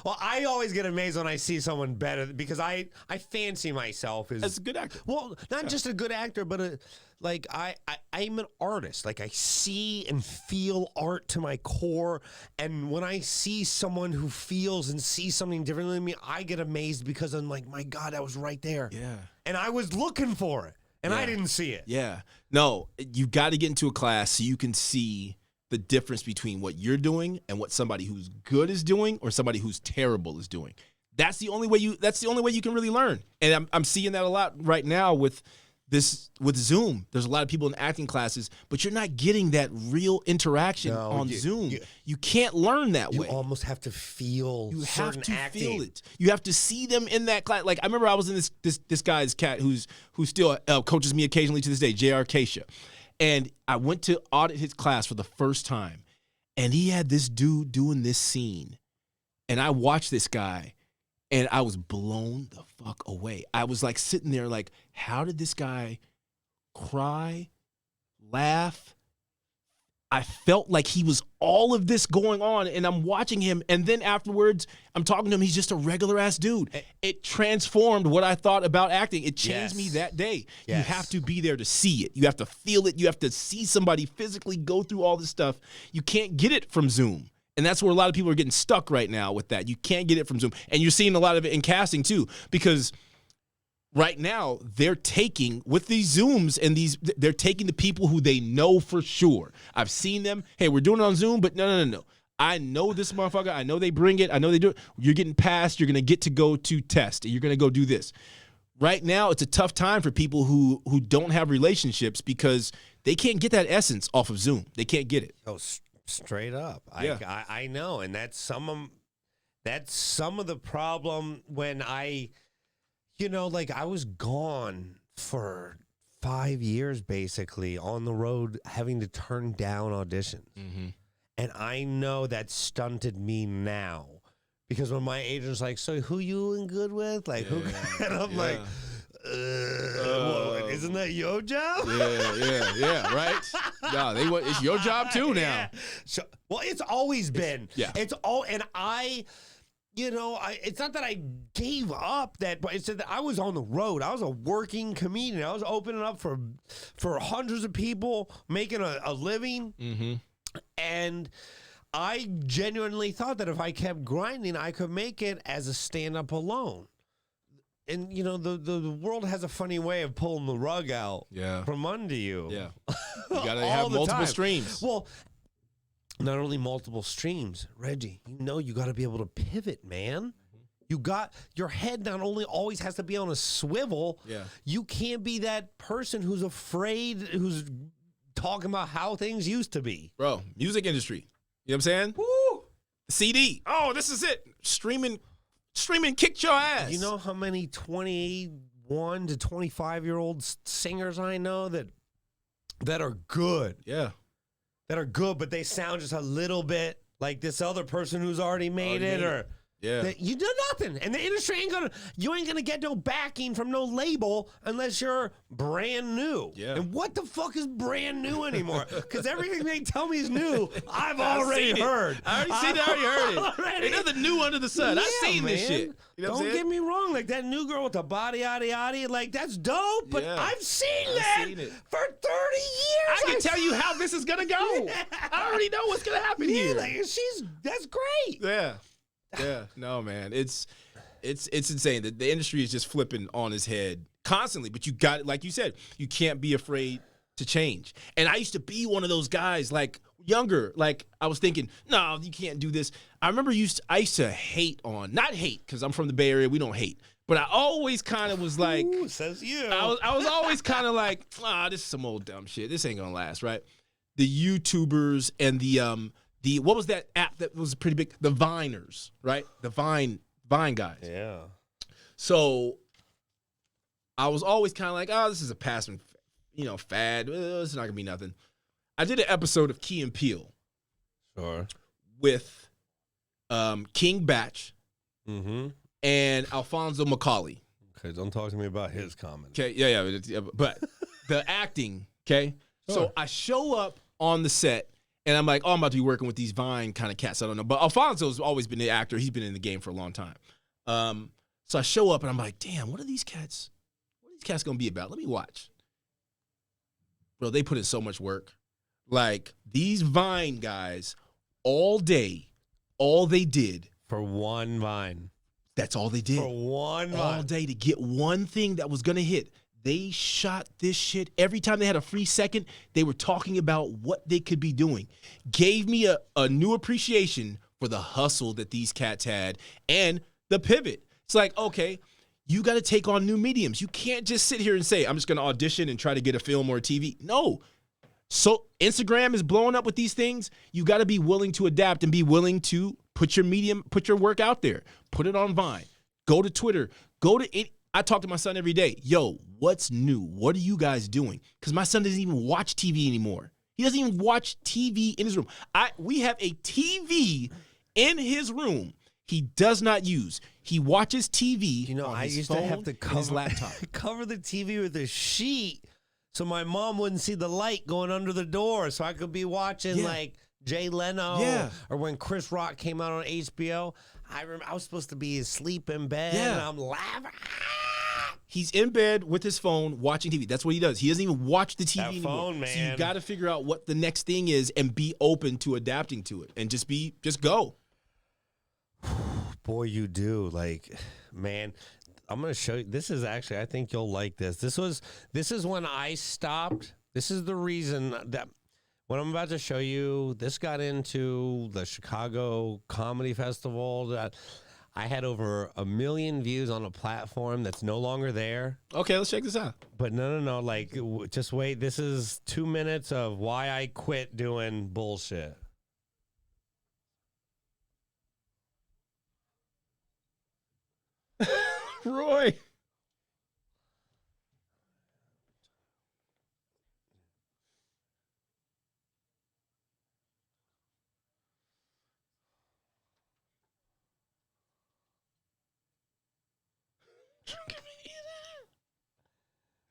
Well, I always get amazed when I see someone better because I fancy myself as a good actor. Well, not just a good actor, but I'm an artist. Like I see and feel art to my core, and when I see someone who feels and sees something differently than me, I get amazed because I'm like, my God, I was right there. Yeah. And I was looking for it, and I didn't see it. Yeah. No, you got to get into a class so you can see the difference between what you're doing and what somebody who's good is doing or somebody who's terrible is doing. That's the only way you can really learn. And I'm seeing that a lot right now with Zoom. There's a lot of people in acting classes, but you're not getting that real interaction on Zoom. You can't learn that way. You almost have to feel certain acting. Feel it. You have to see them in that class. Like I remember I was in this guy's cat who still coaches me occasionally to this day, J.R. Keisha. And I went to audit his class for the first time, and he had this dude doing this scene. And I watched this guy, and I was blown the fuck away. I was like sitting there like, how did this guy cry, laugh? I felt like he was all of this going on, and I'm watching him, and then afterwards, I'm talking to him. He's just a regular-ass dude. It transformed what I thought about acting. It changed me that day. You have to be there to see it. You have to feel it. You have to see somebody physically go through all this stuff. You can't get it from Zoom. And that's where a lot of people are getting stuck right now with that. You can't get it from Zoom. And you're seeing a lot of it in casting, too, because right now they're taking, with these Zooms and they're taking the people who they know for sure. I've seen them. Hey, we're doing it on Zoom, but no. I know this motherfucker. I know they bring it. I know they do it. You're getting passed. You're going to get to go to test. You're going to go do this. Right now, it's a tough time for people who don't have relationships because they can't get that essence off of Zoom. They can't get it. Oh, straight up. Yeah. I know, and that's some of the problem when I was gone for 5 years basically on the road having to turn down auditions. Mm-hmm. And I know that stunted me now because when my agent's like, so who you in good with? Like who? And I'm like, isn't that your job? Yeah, right? No, it's your job too now. Yeah. So, well, it's always been. It's all, and it's not that I gave up but it's that I was on the road. I was a working comedian. I was opening up for hundreds of people, making a living. Mm-hmm. And I genuinely thought that if I kept grinding, I could make it as a stand-up alone. And, the world has a funny way of pulling the rug out from under you. Yeah. You got to have multiple streams. Well, not only multiple streams, Reggie, you got to be able to pivot, man. Your head not only always has to be on a swivel, you can't be that person who's afraid, who's talking about how things used to be. Bro, music industry. You know what I'm saying? Woo! CD. Oh, this is it. Streaming kicked your ass. You know how many 21 to 25-year-old singers I know that are good? Yeah. That are good, but they sound just a little bit like this other person who's already made it. Or you do nothing. And the industry you ain't gonna get no backing from no label unless you're brand new. Yeah. And what the fuck is brand new anymore? Because everything they tell me is new, I've already heard. I already heard it. Ain't nothing new under the sun. I've seen this shit. You know Don't get me wrong. Like that new girl with the body, yaddy, like that's dope. But I've seen that for 30 years. I can tell you how this is gonna go. I already know what's gonna happen here. Like, that's great. Yeah, no, man, it's insane. The industry is just flipping on its head constantly. But you got it, like you said, you can't be afraid to change. And I used to be one of those guys, like younger. Like I was thinking, no, you can't do this. I remember I used to hate on, not hate because I'm from the Bay Area, we don't hate. But I always kind of was like, ooh, says you. I was always kind of like, this is some old dumb shit. This ain't gonna last, right? The YouTubers and the what was that app that was pretty big? The Viners, right? The Vine guys. Yeah. So I was always kind of like, this is a passing, fad. It's not gonna be nothing. I did an episode of Key and Peele. Sure. With King Batch and Alfonso Macaulay. Okay, don't talk to me about his comments. Okay, yeah, but the acting. Okay, so I show up on the set. And I'm like, I'm about to be working with these Vine kind of cats. I don't know. But Alfonso's always been the actor. He's been in the game for a long time. So I show up and I'm like, damn, what are these cats going to be about? Let me watch. Bro, they put in so much work. Like, these Vine guys, all day, all they did. For one Vine. That's all they did. For one Vine. All day to get one thing that was going to hit. They shot this shit. Every time they had a free second, they were talking about what they could be doing. Gave me a new appreciation for the hustle that these cats had and the pivot. It's like, okay, you got to take on new mediums. You can't just sit here and say, I'm just going to audition and try to get a film or a TV. No. So Instagram is blowing up with these things. You got to be willing to adapt and be willing to put your work out there. Put it on Vine. Go to Twitter. I talk to my son every day. Yo, what's new? What are you guys doing? Because my son doesn't even watch TV anymore. He doesn't even watch TV in his room. We have a TV in his room he does not use. He watches TV on his phone, to have to cover his laptop. cover the TV with a sheet so my mom wouldn't see the light going under the door, so I could be watching like Jay Leno or when Chris Rock came out on HBO. I remember I was supposed to be asleep in bed and I'm laughing. He's in bed with his phone watching TV. That's what he does. He doesn't even watch the TV that anymore. Phone, man. So you got to figure out what the next thing is and be open to adapting to it and just go. Boy, you do. Like, man, I'm going to show you. This is actually, I think you'll like this. This is when I stopped. This is the reason that what I'm about to show you, this got into the Chicago Comedy Festival. That I had over 1 million views on a platform that's no longer there. Okay, let's check this out. But no. Like, just wait. This is 2 minutes of why I quit doing bullshit. Roy.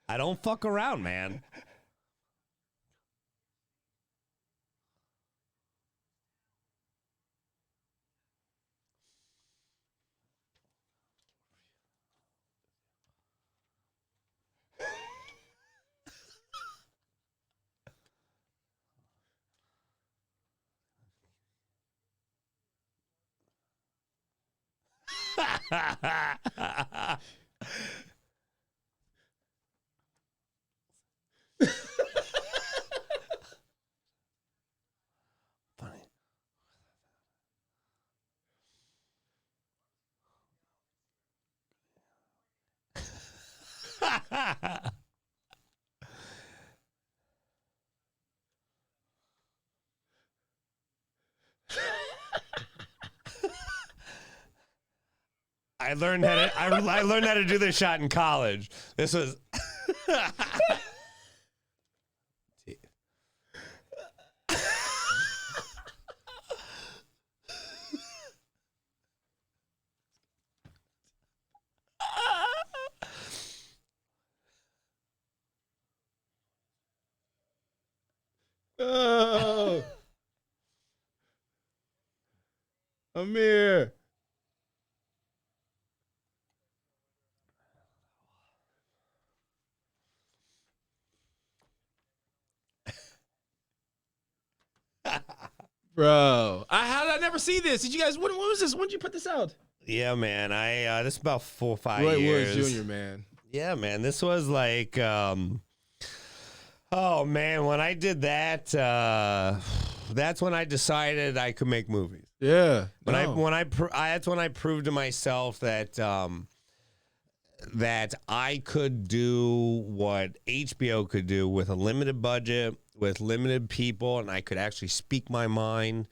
I don't fuck around, man. Funny. I learned how to do this shot in college. This was Oh, Amir. Bro, how did I never see this? Did you guys? When was this? When did you put this out? Yeah, man. This is about 4 or 5 Roy years. Woods Jr., man. Yeah, man. This was like, oh man, when I did that, that's when I decided I could make movies. Yeah. That's when I proved to myself that that I could do what HBO could do with a limited budget, with limited people, and I could actually speak my mind.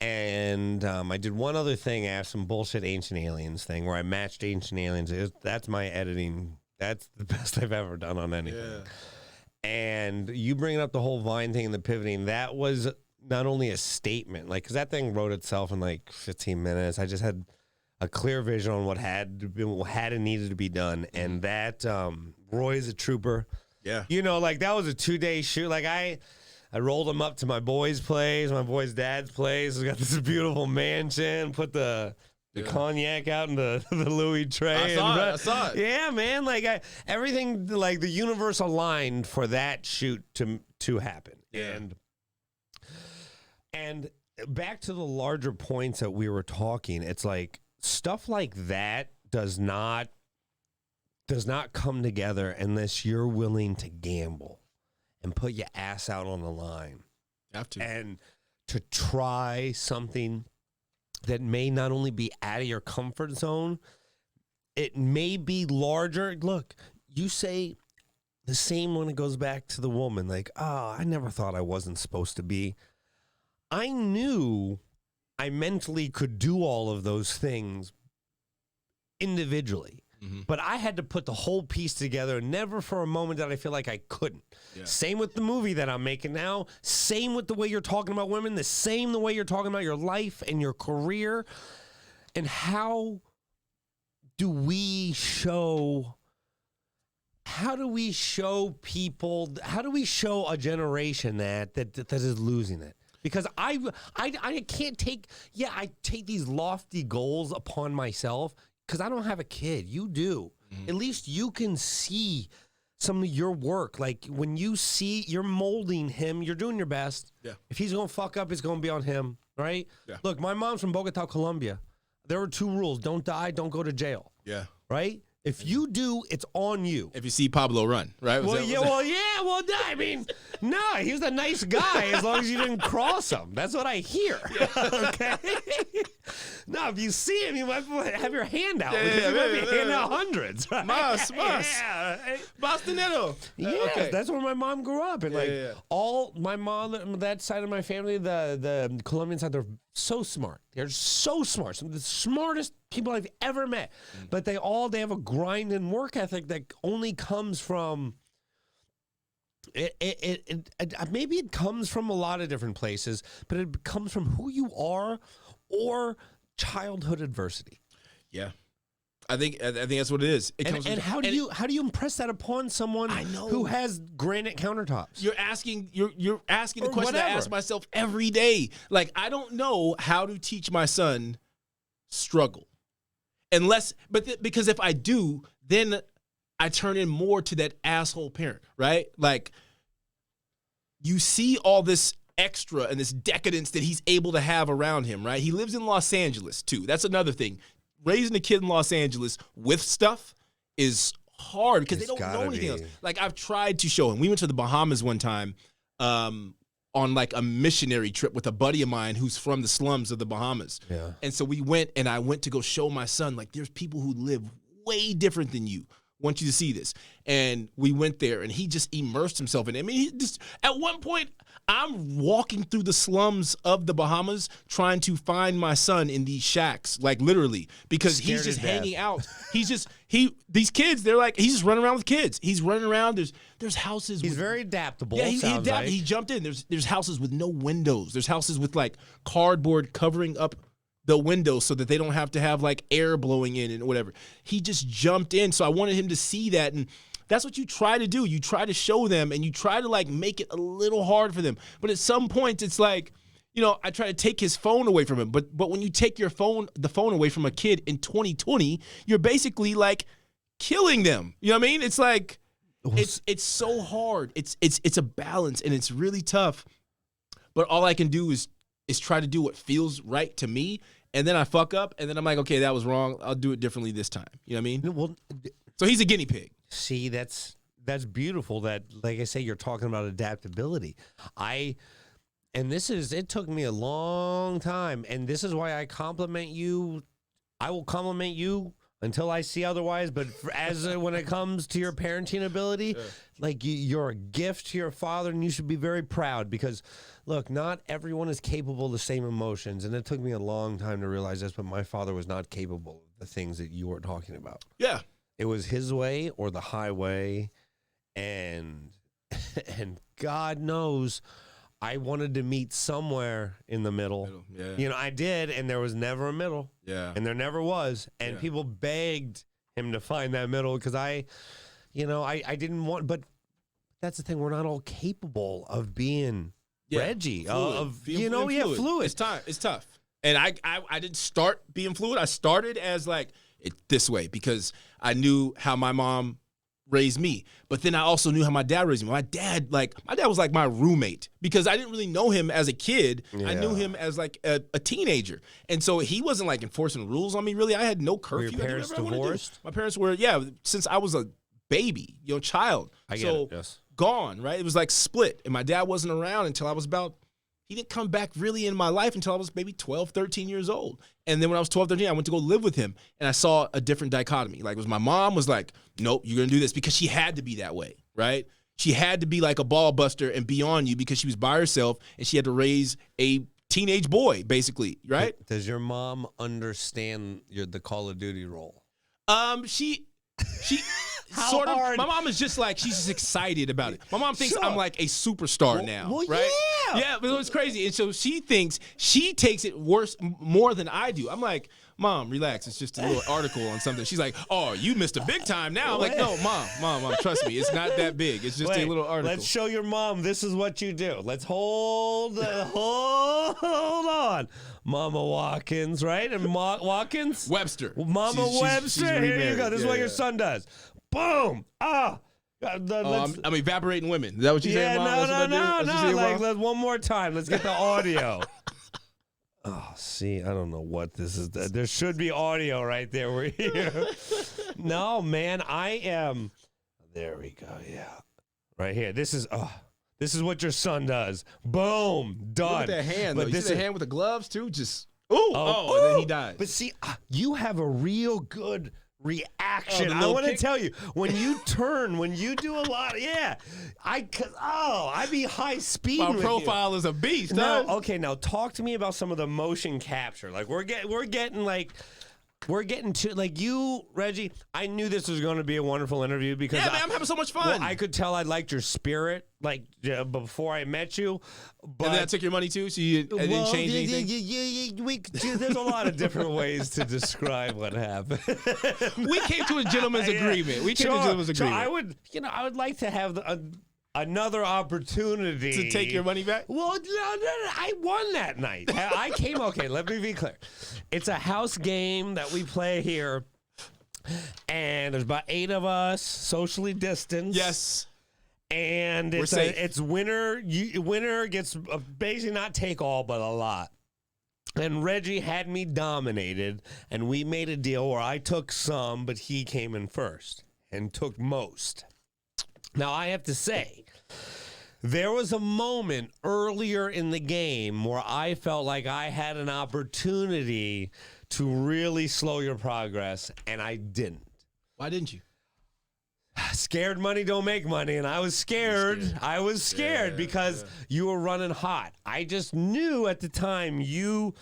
And I did one other thing. I have some bullshit Ancient Aliens thing where I matched Ancient Aliens. That's my editing. That's the best I've ever done on anything. Yeah. And you bringing up the whole Vine thing and the pivoting, that was not only a statement, like, because that thing wrote itself in like 15 minutes. I just had a clear vision on what had and needed to be done. And that, Roy's a trooper. Yeah. You know, like, that was a 2-day shoot. Like, I rolled him up to my boy's place, my boy's dad's place. We got this beautiful mansion, put the cognac out in the Louis tray. I saw it. Yeah, man. Like, everything, like, the universe aligned for that shoot to happen. Yeah. And back to the larger points that we were talking, it's like stuff like that does not come together unless you're willing to gamble and put your ass out on the line. You have to. And to try something that may not only be out of your comfort zone, it may be larger. Look, you say the same when it goes back to the woman, like, oh, I never thought I wasn't supposed to be. I knew I mentally could do all of those things individually. Mm-hmm. But I had to put the whole piece together. Never for a moment did I feel like I couldn't. Yeah. Same with the movie that I'm making now. Same with the way you're talking about women. The way you're talking about your life and your career. And how do we show people? How do we show a generation that is losing it? Because I can't take. Yeah, I take these lofty goals upon myself. Because I don't have a kid. You do. Mm-hmm. At least you can see some of your work. Like, when you see you're molding him, you're doing your best. Yeah. If he's going to fuck up, it's going to be on him, right? Yeah. Look, my mom's from Bogota, Colombia. There were 2 rules. Don't die, don't go to jail. Yeah. Right? If you do, it's on you. If you see Pablo run, right? I mean, no, he was a nice guy as long as you didn't cross him. That's what I hear. Okay? No, if you see him, you might have your hand out. Because you might be handing out hundreds. Right? Mas. Bastonero. Yeah, okay. That's where my mom grew up. And all my mom, that side of my family, the Colombian side, they're so smart. They're so smart. Some of the smartest people I've ever met. But they have a grind and work ethic that only comes from maybe it comes from a lot of different places, but it comes from who you are or childhood adversity. Yeah. I think that's what it is. How do you impress that upon someone who has granite countertops? You're asking the question I ask myself every day. Like, I don't know how to teach my son struggle. Because if I do, then I turn in more to that asshole parent, right? Like, you see all this extra and this decadence that he's able to have around him, right? He lives in Los Angeles, too. That's another thing. Raising a kid in Los Angeles with stuff is hard because they don't know anything else. Like, I've tried to show him. We went to the Bahamas one time on like a missionary trip with a buddy of mine who's from the slums of the Bahamas. Yeah. And so we went, and I went to go show my son, like, there's people who live way different than you, want you to see this. And we went there, and he just immersed himself in it. I mean, he just, at one point, I'm walking through the slums of the Bahamas trying to find my son in these shacks, like literally, because he's just hanging out. These kids, they're like, he's just running around with kids. He's running around. There's houses. He's very adaptable. Yeah, he adapted. Like. He jumped in. There's houses with no windows. There's houses with like cardboard covering up the windows so that they don't have to have like air blowing in and whatever. He just jumped in. So I wanted him to see that. And that's what you try to do. You try to show them and you try to like make it a little hard for them. But at some point it's like, you know, I try to take his phone away from him. But when you take the phone away from a kid in 2020, you're basically like killing them. You know what I mean? It's like it's so hard. It's a balance and it's really tough. But all I can do is try to do what feels right to me. And then I fuck up and then I'm like, okay, that was wrong. I'll do it differently this time. You know what I mean? Well, so he's a guinea pig. See, that's beautiful that, like I say, you're talking about adaptability. It took me a long time, and this is why I compliment you. I will compliment you until I see otherwise, but when it comes to your parenting ability, like you're a gift to your father, and you should be very proud because, look, not everyone is capable of the same emotions, and it took me a long time to realize this, but my father was not capable of the things that you were talking about. Yeah. It was his way or the highway, and God knows I wanted to meet somewhere in the middle. Yeah. You know, I did, and there was never a middle. Yeah. And there never was. And people begged him to find that middle because I didn't want, but that's the thing. We're not all capable of being Reggie. Fluid. Fluid. It's tough. And I didn't start being fluid. I started as like, this way because I knew how my mom raised me. But then I also knew how my dad raised me. My dad was like my roommate because I didn't really know him as a kid. Yeah. I knew him as like a teenager. And so he wasn't like enforcing rules on me really. I had no curfew. Were your parents divorced? My parents were, since I was a baby, child. I get it, yes. Gone, right? It was like split. And my dad wasn't around until I was he didn't come back really in my life until I was maybe 12, 13 years old. And then when I was 12, 13, I went to go live with him, and I saw a different dichotomy. Like, my mom was like, nope, you're going to do this because she had to be that way, right? She had to be like a ball buster and be on you because she was by herself, and she had to raise a teenage boy, basically, right? Does your mom understand the Call of Duty role? She sort of. My mom is just like, she's just excited about it. My mom thinks I'm like a superstar now, right? Yeah, but it's crazy. And so she thinks she takes it more than I do. I'm like, Mom, relax. It's just a little article on something. She's like, oh, you missed a big time now. I'm like, no, Mom, trust me. It's not that big. It's just a little article. Let's show your mom this is what you do. Let's hold on. Mama Watkins, right? And Watkins? Webster. Mama Webster. Here you go. This is what your son does. Boom. I'm evaporating women. Is that what you say, Mom? No. Like, one more time. Let's get the audio. Oh, see, I don't know what this is. There should be audio right there. We're here. No, man, I am. There we go. Yeah. Right here. This is what your son does. Boom. Done. Look at that hand, though. You see the hand with the gloves, too? Just, and then he dies. But see, you have a real good reaction. I want to tell you, when you do a lot, I be high speed. My profile is a beast. No, okay, now talk to me about some of the motion capture. Like we're getting to like you, Reggie. I knew this was going to be a wonderful interview because I'm having so much fun. Well, I could tell I liked your spirit, before I met you. But and then I took your money too, so I didn't change anything. There's a lot of different ways to describe what happened. We came to a gentleman's agreement. So I would like to have another opportunity to take your money back. Well, no, I won that night. I came. Okay, let me be clear. It's a house game that we play here, and there's about 8 of us, socially distanced. Yes. And it's winner. Winner gets basically not take all, but a lot. And Reggie had me dominated, and we made a deal where I took some, but he came in first and took most. Now, I have to say, there was a moment earlier in the game where I felt like I had an opportunity to really slow your progress, and I didn't. Why didn't you? Scared money don't make money, and I was scared. I was scared because you were running hot. I just knew at the time you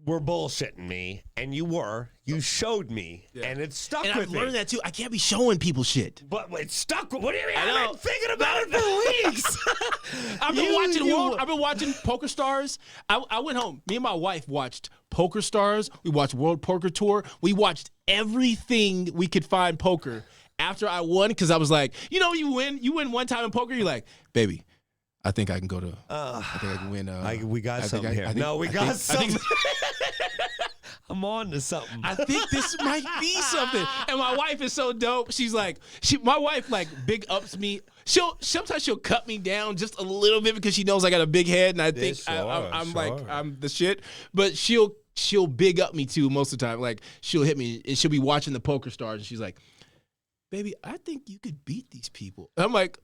were bullshitting me, and you were. You showed me, and it stuck with me. And I've learned that, too. I can't be showing people shit. But it stuck. What do you mean? I've been thinking about it for weeks. I've been watching Poker Stars. I went home. Me and my wife watched Poker Stars. We watched World Poker Tour. We watched everything we could find poker. After I won, because I was like, you win one time in poker, you're like, baby, I think I can go to, I think I can win. We got something here. We got something. I'm on to something. I think this might be something. And my wife is so dope. She's like, my wife like big ups me. Sometimes she'll cut me down just a little bit because she knows I got a big head, and I think I'm like I'm the shit. But she'll big up me too most of the time. Like she'll hit me and she'll be watching the Poker Stars, and she's like, baby, I think you could beat these people. And I'm like,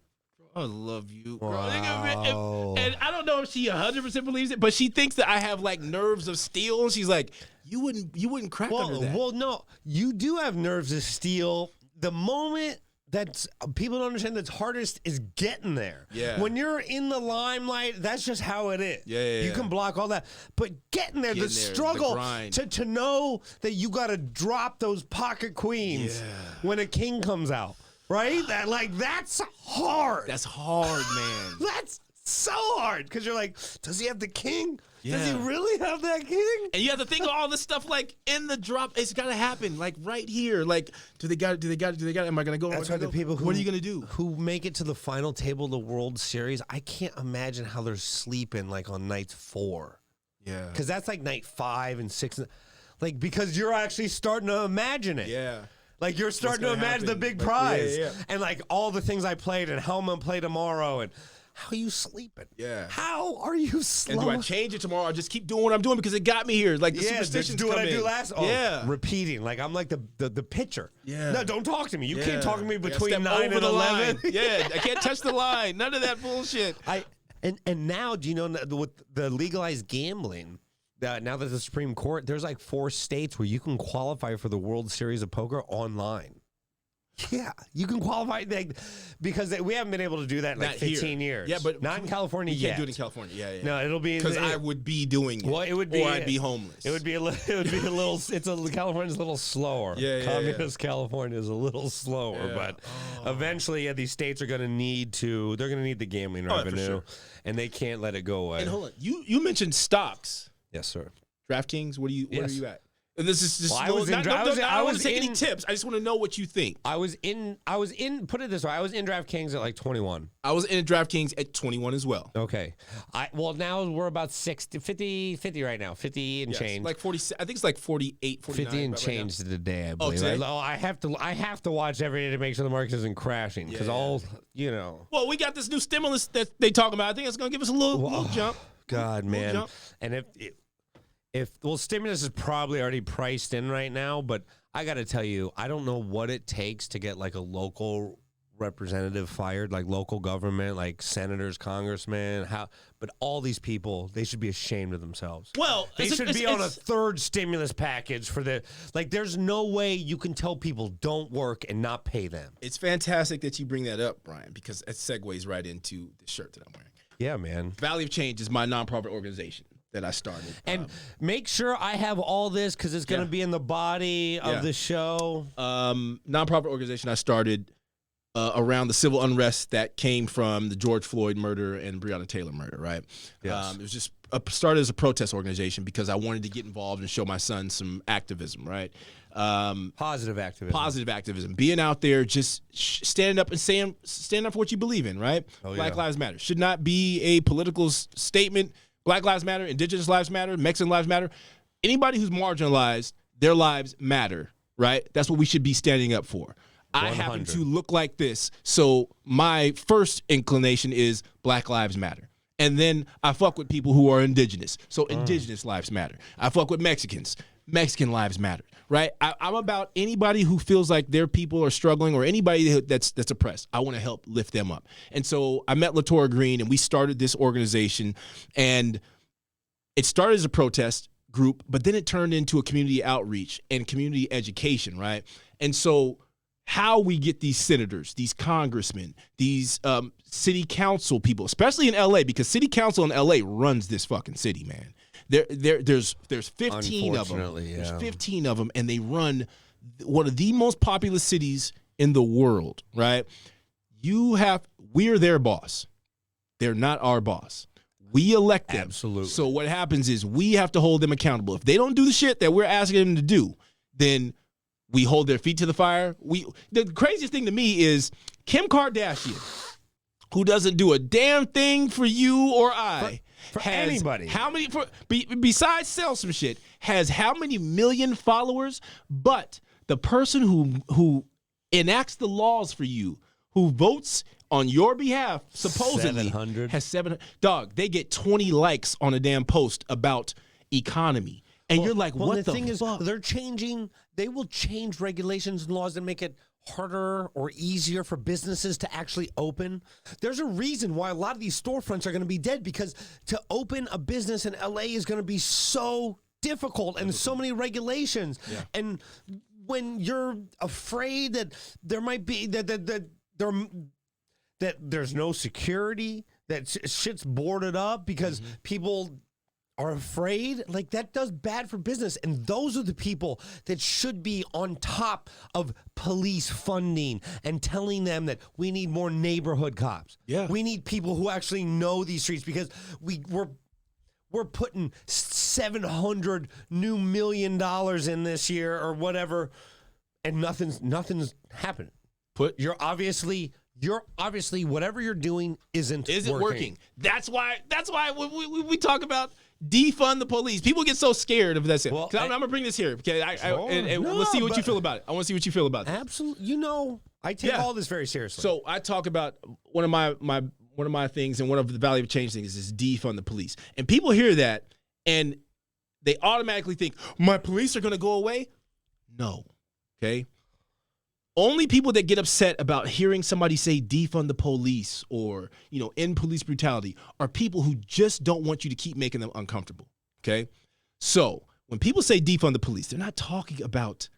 I love you, bro. Wow. And I don't know if she 100% believes it, but she thinks that I have like nerves of steel. And she's like, you wouldn't crack under that. Well, no, you do have nerves of steel. The moment that people don't understand that's hardest is getting there. Yeah. When you're in the limelight, that's just how it is. Yeah. You can block all that. But getting there, the struggle to know that you got to drop those pocket queens when a king comes out. Right? That's hard. That's hard, man. That's so hard. Because you're like, does he have the king? Yeah. Does he really have that king? And you have to think of all this stuff like in the drop. It's got to happen like right here. Like, do they got it? Am I going to go? That's why the people what are you going to do? Who make it to the final table of the World Series, I can't imagine how they're sleeping like on night 4. Yeah. Because that's like night 5 and 6. Like, because you're actually starting to imagine it. Yeah. Like, you're starting to imagine the big prize. And, like, all the things I played and how I'm going to play tomorrow. And how are you sleeping? Yeah. How are you sleeping? And do I change it tomorrow or just keep doing what I'm doing because it got me here? Like, the superstitions do what I do last. Oh, yeah. Repeating. Like, I'm like the pitcher. Yeah. No, don't talk to me. You can't talk to me between 9 and the 11. Yeah, I can't touch the line. None of that bullshit. And now, do you know, with the legalized gambling, now that the Supreme Court, there's like 4 states where you can qualify for the World Series of Poker online. Yeah, you can qualify because we haven't been able to do that in like 15 years. Yeah, but not in California yet. You can't do it in California. Yeah. No, it'll be because I would be doing it. Well, it would be, or I'd be homeless. It would be a little. California's a little slower. Communist California is a little slower, but eventually, these states are going to need to. They're going to need the gambling revenue, and they can't let it go away. And hold on, you mentioned stocks. Yes, sir. DraftKings. Where are you at? And this is just I don't want to take any tips. I just want to know what you think. I was in. Put it this way. I was in DraftKings at like 21. I was in DraftKings at 21 as well. Okay. Now we're about 50 right now. 50 and change. Like 40. I think it's like 48, 49. 50 and change today, I believe. Today? I have to watch every day to make sure the market isn't crashing because Well, we got this new stimulus that they talk about. I think it's going to give us a little jump. God, man. And stimulus is probably already priced in right now, but I got to tell you, I don't know what it takes to get like a local representative fired, like local government, like senators, congressmen, but all these people, they should be ashamed of themselves. Well, they should be on a third stimulus package there's no way you can tell people don't work and not pay them. It's fantastic that you bring that up, Brian, because it segues right into the shirt that I'm wearing. Yeah, man. Valley of Change is my nonprofit organization that I started. And make sure I have all this because it's going to be in the body of the show. Nonprofit organization I started around the civil unrest that came from the George Floyd murder and Breonna Taylor murder, right? Yes. It was just started as a protest organization because I wanted to get involved and show my son some activism, right? Positive activism. Being out there, just standing up and stand up for what you believe in, right? Black Lives Matter. Should not be a political statement. Black lives matter, indigenous lives matter, Mexican lives matter. Anybody who's marginalized, their lives matter, right? That's what we should be standing up for. 100. I happen to look like this, so my first inclination is Black lives matter. And then I fuck with people who are indigenous, so indigenous lives matter. I fuck with Mexicans. Mexican lives matter, right? I'm about anybody who feels like their people are struggling or anybody that's oppressed. I want to help lift them up. And so I met LaTora Green and we started this organization, and it started as a protest group, but then it turned into a community outreach and community education, right? And so how we get these senators, these congressmen, these city council people, especially in LA, because city council in LA runs this fucking city, man. There's 15 of them. Yeah. There's 15 of them, and they run one of the most populous cities in the world, right? We're their boss. They're not our boss. We elect them. Absolutely. So what happens is we have to hold them accountable. If they don't do the shit that we're asking them to do, then we hold their feet to the fire. The craziest thing to me is Kim Kardashian, who doesn't do a damn thing for you or I. For anybody. How many, besides sell some shit, has how many million followers? But the person who enacts the laws for you, who votes on your behalf, supposedly 700. has 700. Dog, they get 20 likes on a damn post about economy. And you're like, what the thing fuck? Is, they will change regulations and laws that make it harder or easier for businesses to actually open. There's a reason why a lot of these storefronts are going to be dead, because to open a business in LA is going to be so difficult and so many regulations. Yeah. And when you're afraid that there might be that there's no security, that shit's boarded up because people are afraid, like, that does bad for business. And those are the people that should be on top of police funding and telling them that we need more neighborhood cops. Yeah. We need people who actually know these streets, because we're putting $700 new million in this year or whatever, and nothing's happening. You're obviously whatever you're doing isn't working. That's why we talk about defund the police. People get so scared of that. Well, I'm gonna bring this here. Okay, let's see what you feel about it. I want to see what you feel about it. Absolutely. I take all this very seriously. So I talk about one of my things, and one of the value of change things is defund the police. And people hear that and they automatically think, my police are gonna go away. No. Okay. Only people that get upset about hearing somebody say defund the police or, end police brutality are people who just don't want you to keep making them uncomfortable, okay? So when people say defund the police, they're not talking about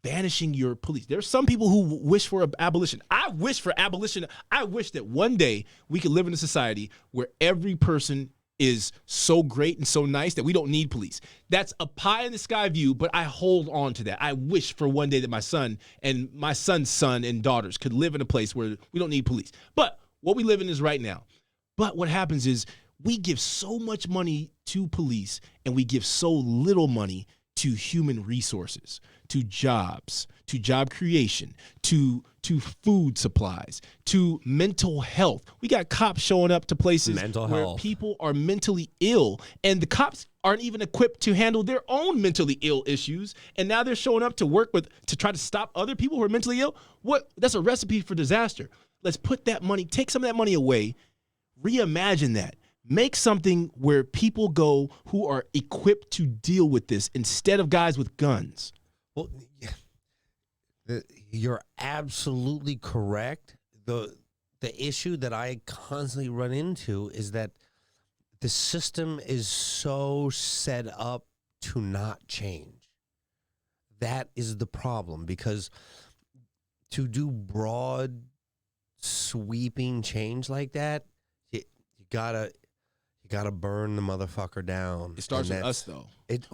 banishing your police. There's some people who wish for abolition. I wish for abolition. I wish that one day we could live in a society where every person is so great and so nice that we don't need police. That's a pie in the sky view, but I hold on to that. I wish for one day that my son and my son's son and daughters could live in a place where we don't need police. But what we live in is right now. But what happens is we give so much money to police and we give so little money to human resources, to jobs, to job creation, to food supplies, to mental health. We got cops showing up to places where people are mentally ill, and the cops aren't even equipped to handle their own mentally ill issues, and now they're showing up to try to stop other people who are mentally ill. That's a recipe for disaster. Let's take some of that money away, reimagine that. Make something where people go who are equipped to deal with this instead of guys with guns. Well, you're absolutely correct. The issue that I constantly run into is that the system is so set up to not change. That is the problem, because to do broad, sweeping change like that, you gotta burn the motherfucker down. It starts with us, though.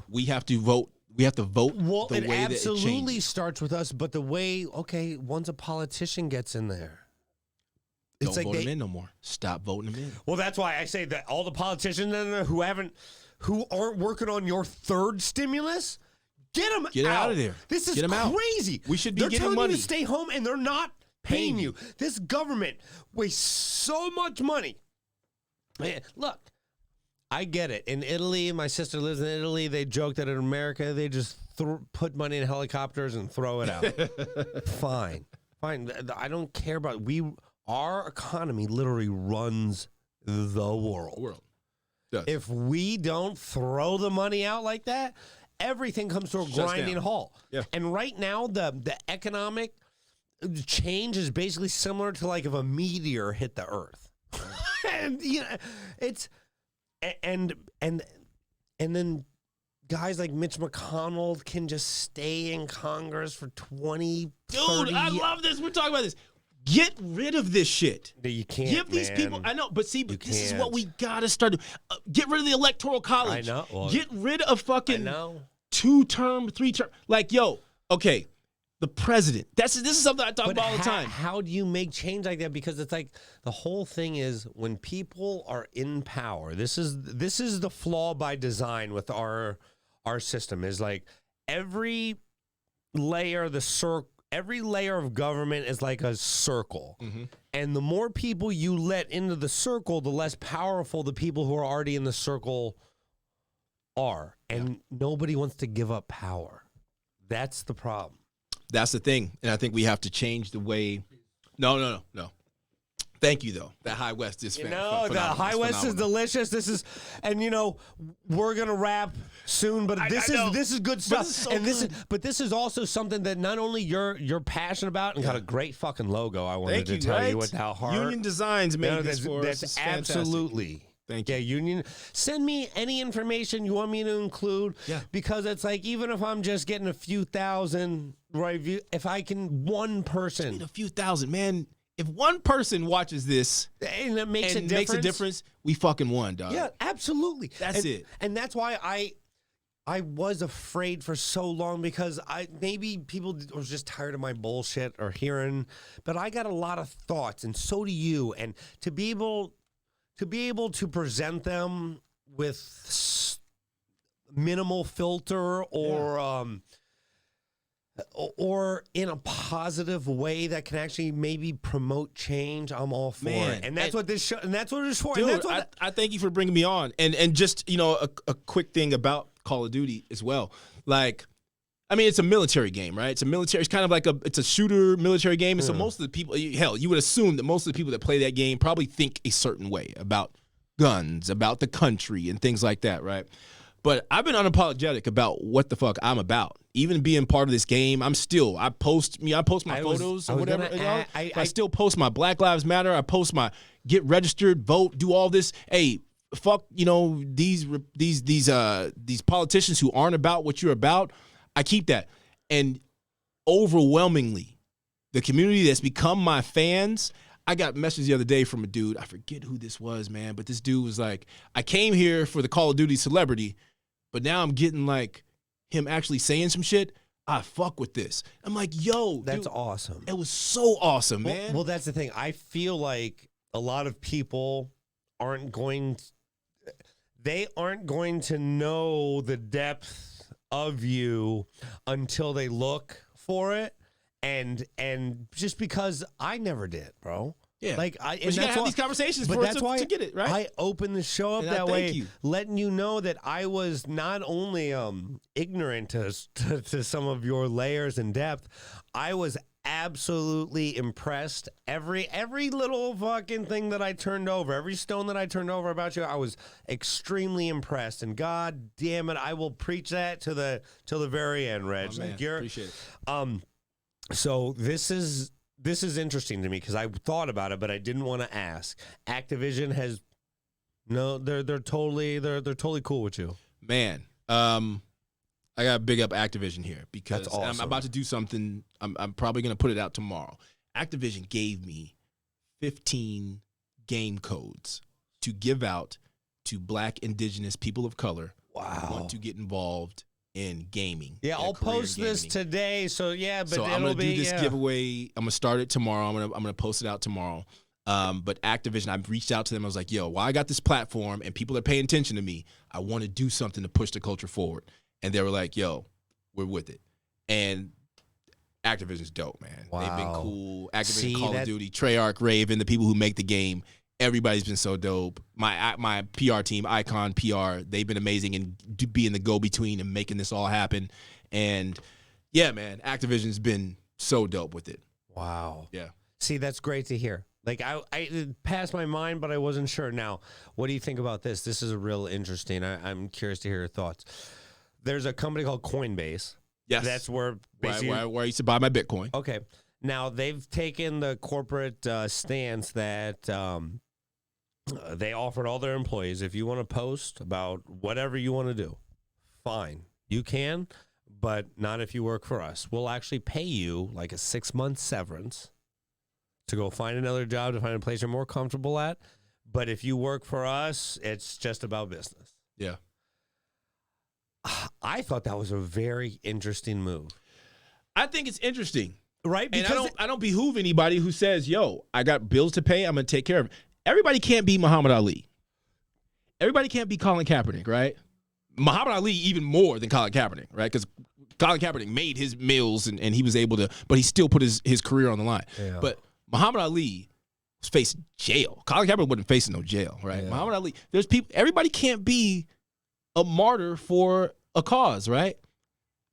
We have to vote. We have to vote the way that it changes. It absolutely starts with us, but the way, once a politician gets in there, don't vote him in no more. Stop voting him in. Well, that's why I say that all the politicians in there who aren't working on your third stimulus, get them out of there. This is crazy. We should be getting money. They're telling you to stay home, and they're not paying you. This government wastes so much money. Man, look. I get it. In Italy, my sister lives in Italy. They joke that in America, they just put money in helicopters and throw it out. Fine. I don't care about our economy literally runs the world. Yes. If we don't throw the money out like that, everything comes to a grinding halt. Yeah. And right now, the economic change is basically similar to like if a meteor hit the Earth. And it's... And then guys like Mitch McConnell can just stay in Congress for 20, 30 Dude, I love this. We're talking about this. Get rid of this shit. You can't, give these people. I know, but see, this is what we gotta start doing. Get rid of the electoral college. I know. Well, get rid of fucking I know. 2-term, 3-term. Like, yo, okay, the president. This is something I talk about all the time. How do you make change like that? Because it's like the whole thing is when people are in power. This is the flaw by design with our system. Is like every layer of every layer of government is like a circle. Mm-hmm. And the more people you let into the circle, the less powerful the people who are already in the circle are. And nobody wants to give up power. That's the problem. That's the thing. And I think we have to change the way. No. Thank you, though. That High West is phenomenal. The High West is delicious. This is, and we're gonna wrap soon, but this is good stuff. This is also something that not only you're passionate about and got a great fucking logo. I wanted to tell you with how hard Union Designs made this for us. That's absolutely. Thank you. Yeah, Union. Send me any information you want me to include. Yeah. Because it's like, even if I'm just getting a few thousand reviews, if I can, one person. A few thousand, man. If one person watches this and it makes a difference, we fucking won, dog. Yeah, absolutely. That's it. And that's why I was afraid for so long, because maybe people were just tired of my bullshit or hearing, but I got a lot of thoughts, and so do you. And to be able to present them with minimal filter or in a positive way that can actually maybe promote change, I'm all for it. And that's what this show, and that's what it's for. Dude, I thank you for bringing me on. And just, a quick thing about Call of Duty as well. Like, I mean, it's a military game, right? It's kind of like it's a shooter military game. And so most of the people, hell, you would assume that most of the people that play that game probably think a certain way about guns, about the country, and things like that, right? But I've been unapologetic about what the fuck I'm about. Even being part of this game, I post my photos or whatever. I still post my Black Lives Matter. I post my get registered, vote, do all this. Hey, fuck, these politicians who aren't about what you're about. I keep that. And overwhelmingly, the community that's become my fans, I got a message the other day from a dude. I forget who this was, man, but this dude was like, I came here for the Call of Duty celebrity, but now I'm getting like him actually saying some shit. I fuck with this. I'm like, yo, that's dude, awesome. It was so awesome, man. Well, that's the thing. I feel like a lot of people aren't going to know the depth of you until they look for it, and just because I never did, bro. Yeah, like but you gotta have these conversations for us to get it right. I opened the show up that way, letting you know that I was not only ignorant to some of your layers and depth, I was absolutely impressed. Every little fucking thing that I turned over, every stone that I turned over about you, I was extremely impressed. And God damn it, I will preach that till the very end, Reg. Oh, man. Appreciate it. So this is interesting to me because I thought about it, but I didn't want to ask. Activision has they're totally cool with you, man. I got to big up Activision here because awesome. I'm about to do something. I'm probably going to put it out tomorrow. Activision gave me 15 game codes to give out to Black, Indigenous, people of color who want to get involved in gaming. Yeah, I'll post this today. So yeah, but I'm going to do this giveaway. I'm going to start it tomorrow. I'm going to post it out tomorrow. But Activision, I've reached out to them. I was like, yo, while I got this platform and people are paying attention to me, I want to do something to push the culture forward. And they were like, yo, we're with it. And Activision's dope, man. Wow. They've been cool. Activision, Call of Duty, Treyarch, Raven, the people who make the game. Everybody's been so dope. My PR team, Icon PR, they've been amazing and being the go-between and making this all happen. And, yeah, man, Activision's been so dope with it. Wow. Yeah. See, that's great to hear. Like, I it passed my mind, but I wasn't sure. Now, what do you think about this? This is a real interesting. I'm curious to hear your thoughts. There's a company called Coinbase. Yes. That's where basically where I used to buy my Bitcoin. Okay. Now, they've taken the corporate stance that they offered all their employees, if you want to post about whatever you want to do, fine. You can, but not if you work for us. We'll actually pay you like a 6-month severance to go find another job, to find a place you're more comfortable at. But if you work for us, it's just about business. Yeah. I thought that was a very interesting move. I think it's interesting. Right? Because I don't behoove anybody who says, yo, I got bills to pay, I'm going to take care of it. Everybody can't be Muhammad Ali. Everybody can't be Colin Kaepernick, right? Muhammad Ali even more than Colin Kaepernick, right? Because Colin Kaepernick made his meals and he was able to, but he still put his career on the line. Yeah. But Muhammad Ali was facing jail. Colin Kaepernick wasn't facing no jail, right? Yeah. Muhammad Ali, there's people, everybody can't be a martyr for a cause, right?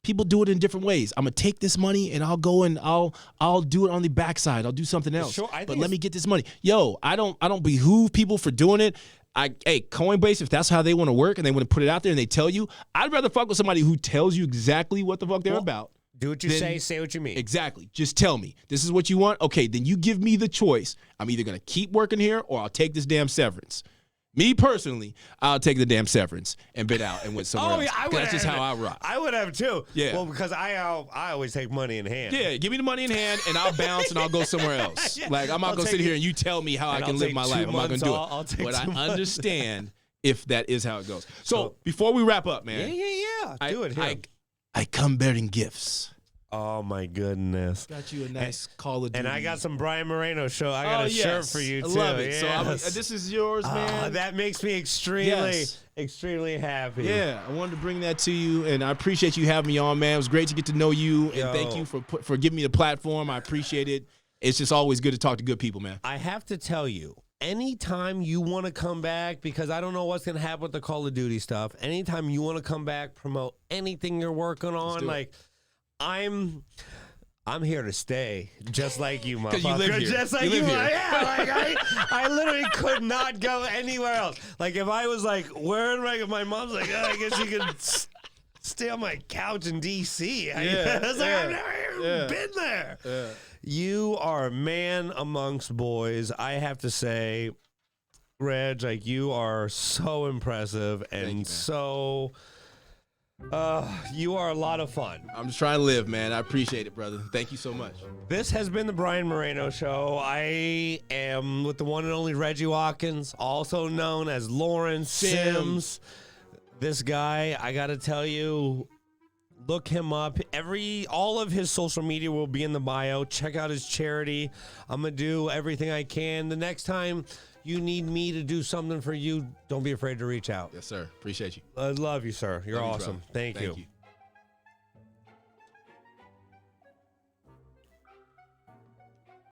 People do it in different ways. I'm gonna take this money and I'll go and I'll do it on the backside. I'll do something else. Sure, but let me get this money. Yo, I don't behoove people for doing it. Hey, Coinbase, if that's how they want to work and they want to put it out there and they tell you, I'd rather fuck with somebody who tells you exactly what the fuck they're about. Do what you say what you mean. Exactly. Just tell me. This is what you want? Okay, then you give me the choice. I'm either gonna keep working here or I'll take this damn severance. Me personally, I'll take the damn severance and bid out and went somewhere else. Yeah, That's just how I rock. I would have too. Yeah. Well, because I always take money in hand. Yeah, give me the money in hand and I'll bounce and I'll go somewhere else. Yeah. Like, I'm not going to sit here and you tell me how I can live my life. I'm not going to do it. But I understand if that is how it goes. So, before we wrap up, man. Yeah. Do it here. I come bearing gifts. Oh, my goodness. Got you a nice Call of Duty. And I got some Brian Moreno Show. I got a shirt for you, too. I love it. Yes. So this is yours, man. That makes me extremely happy. Yeah, I wanted to bring that to you, and I appreciate you having me on, man. It was great to get to know you, and thank you for giving me the platform. I appreciate it. It's just always good to talk to good people, man. I have to tell you, anytime you want to come back, because I don't know what's going to happen with the Call of Duty stuff, anytime you want to come back, promote anything you're working on, like, I'm here to stay, just like you, motherfucker. You live here. Just like you. I literally could not go anywhere else. Like, if I was like, where am I? My mom's like, I guess you could stay on my couch in D.C. I've never even been there. Yeah. You are a man amongst boys. I have to say, Reg, like, you are so impressive and so... you are a lot of fun. I'm just trying to live, man. I appreciate it, brother. Thank you so much. This has been the Brian Moreno Show. I am with the one and only Reggie Watkins, also known as Lawrence Sims. This guy, I got to tell you, look him up. All of his social media will be in the bio. Check out his charity. I'm going to do everything I can. The next time you need me to do something for you, don't be afraid to reach out. Yes, sir. Appreciate you. I love you, sir. You're awesome. Thank you.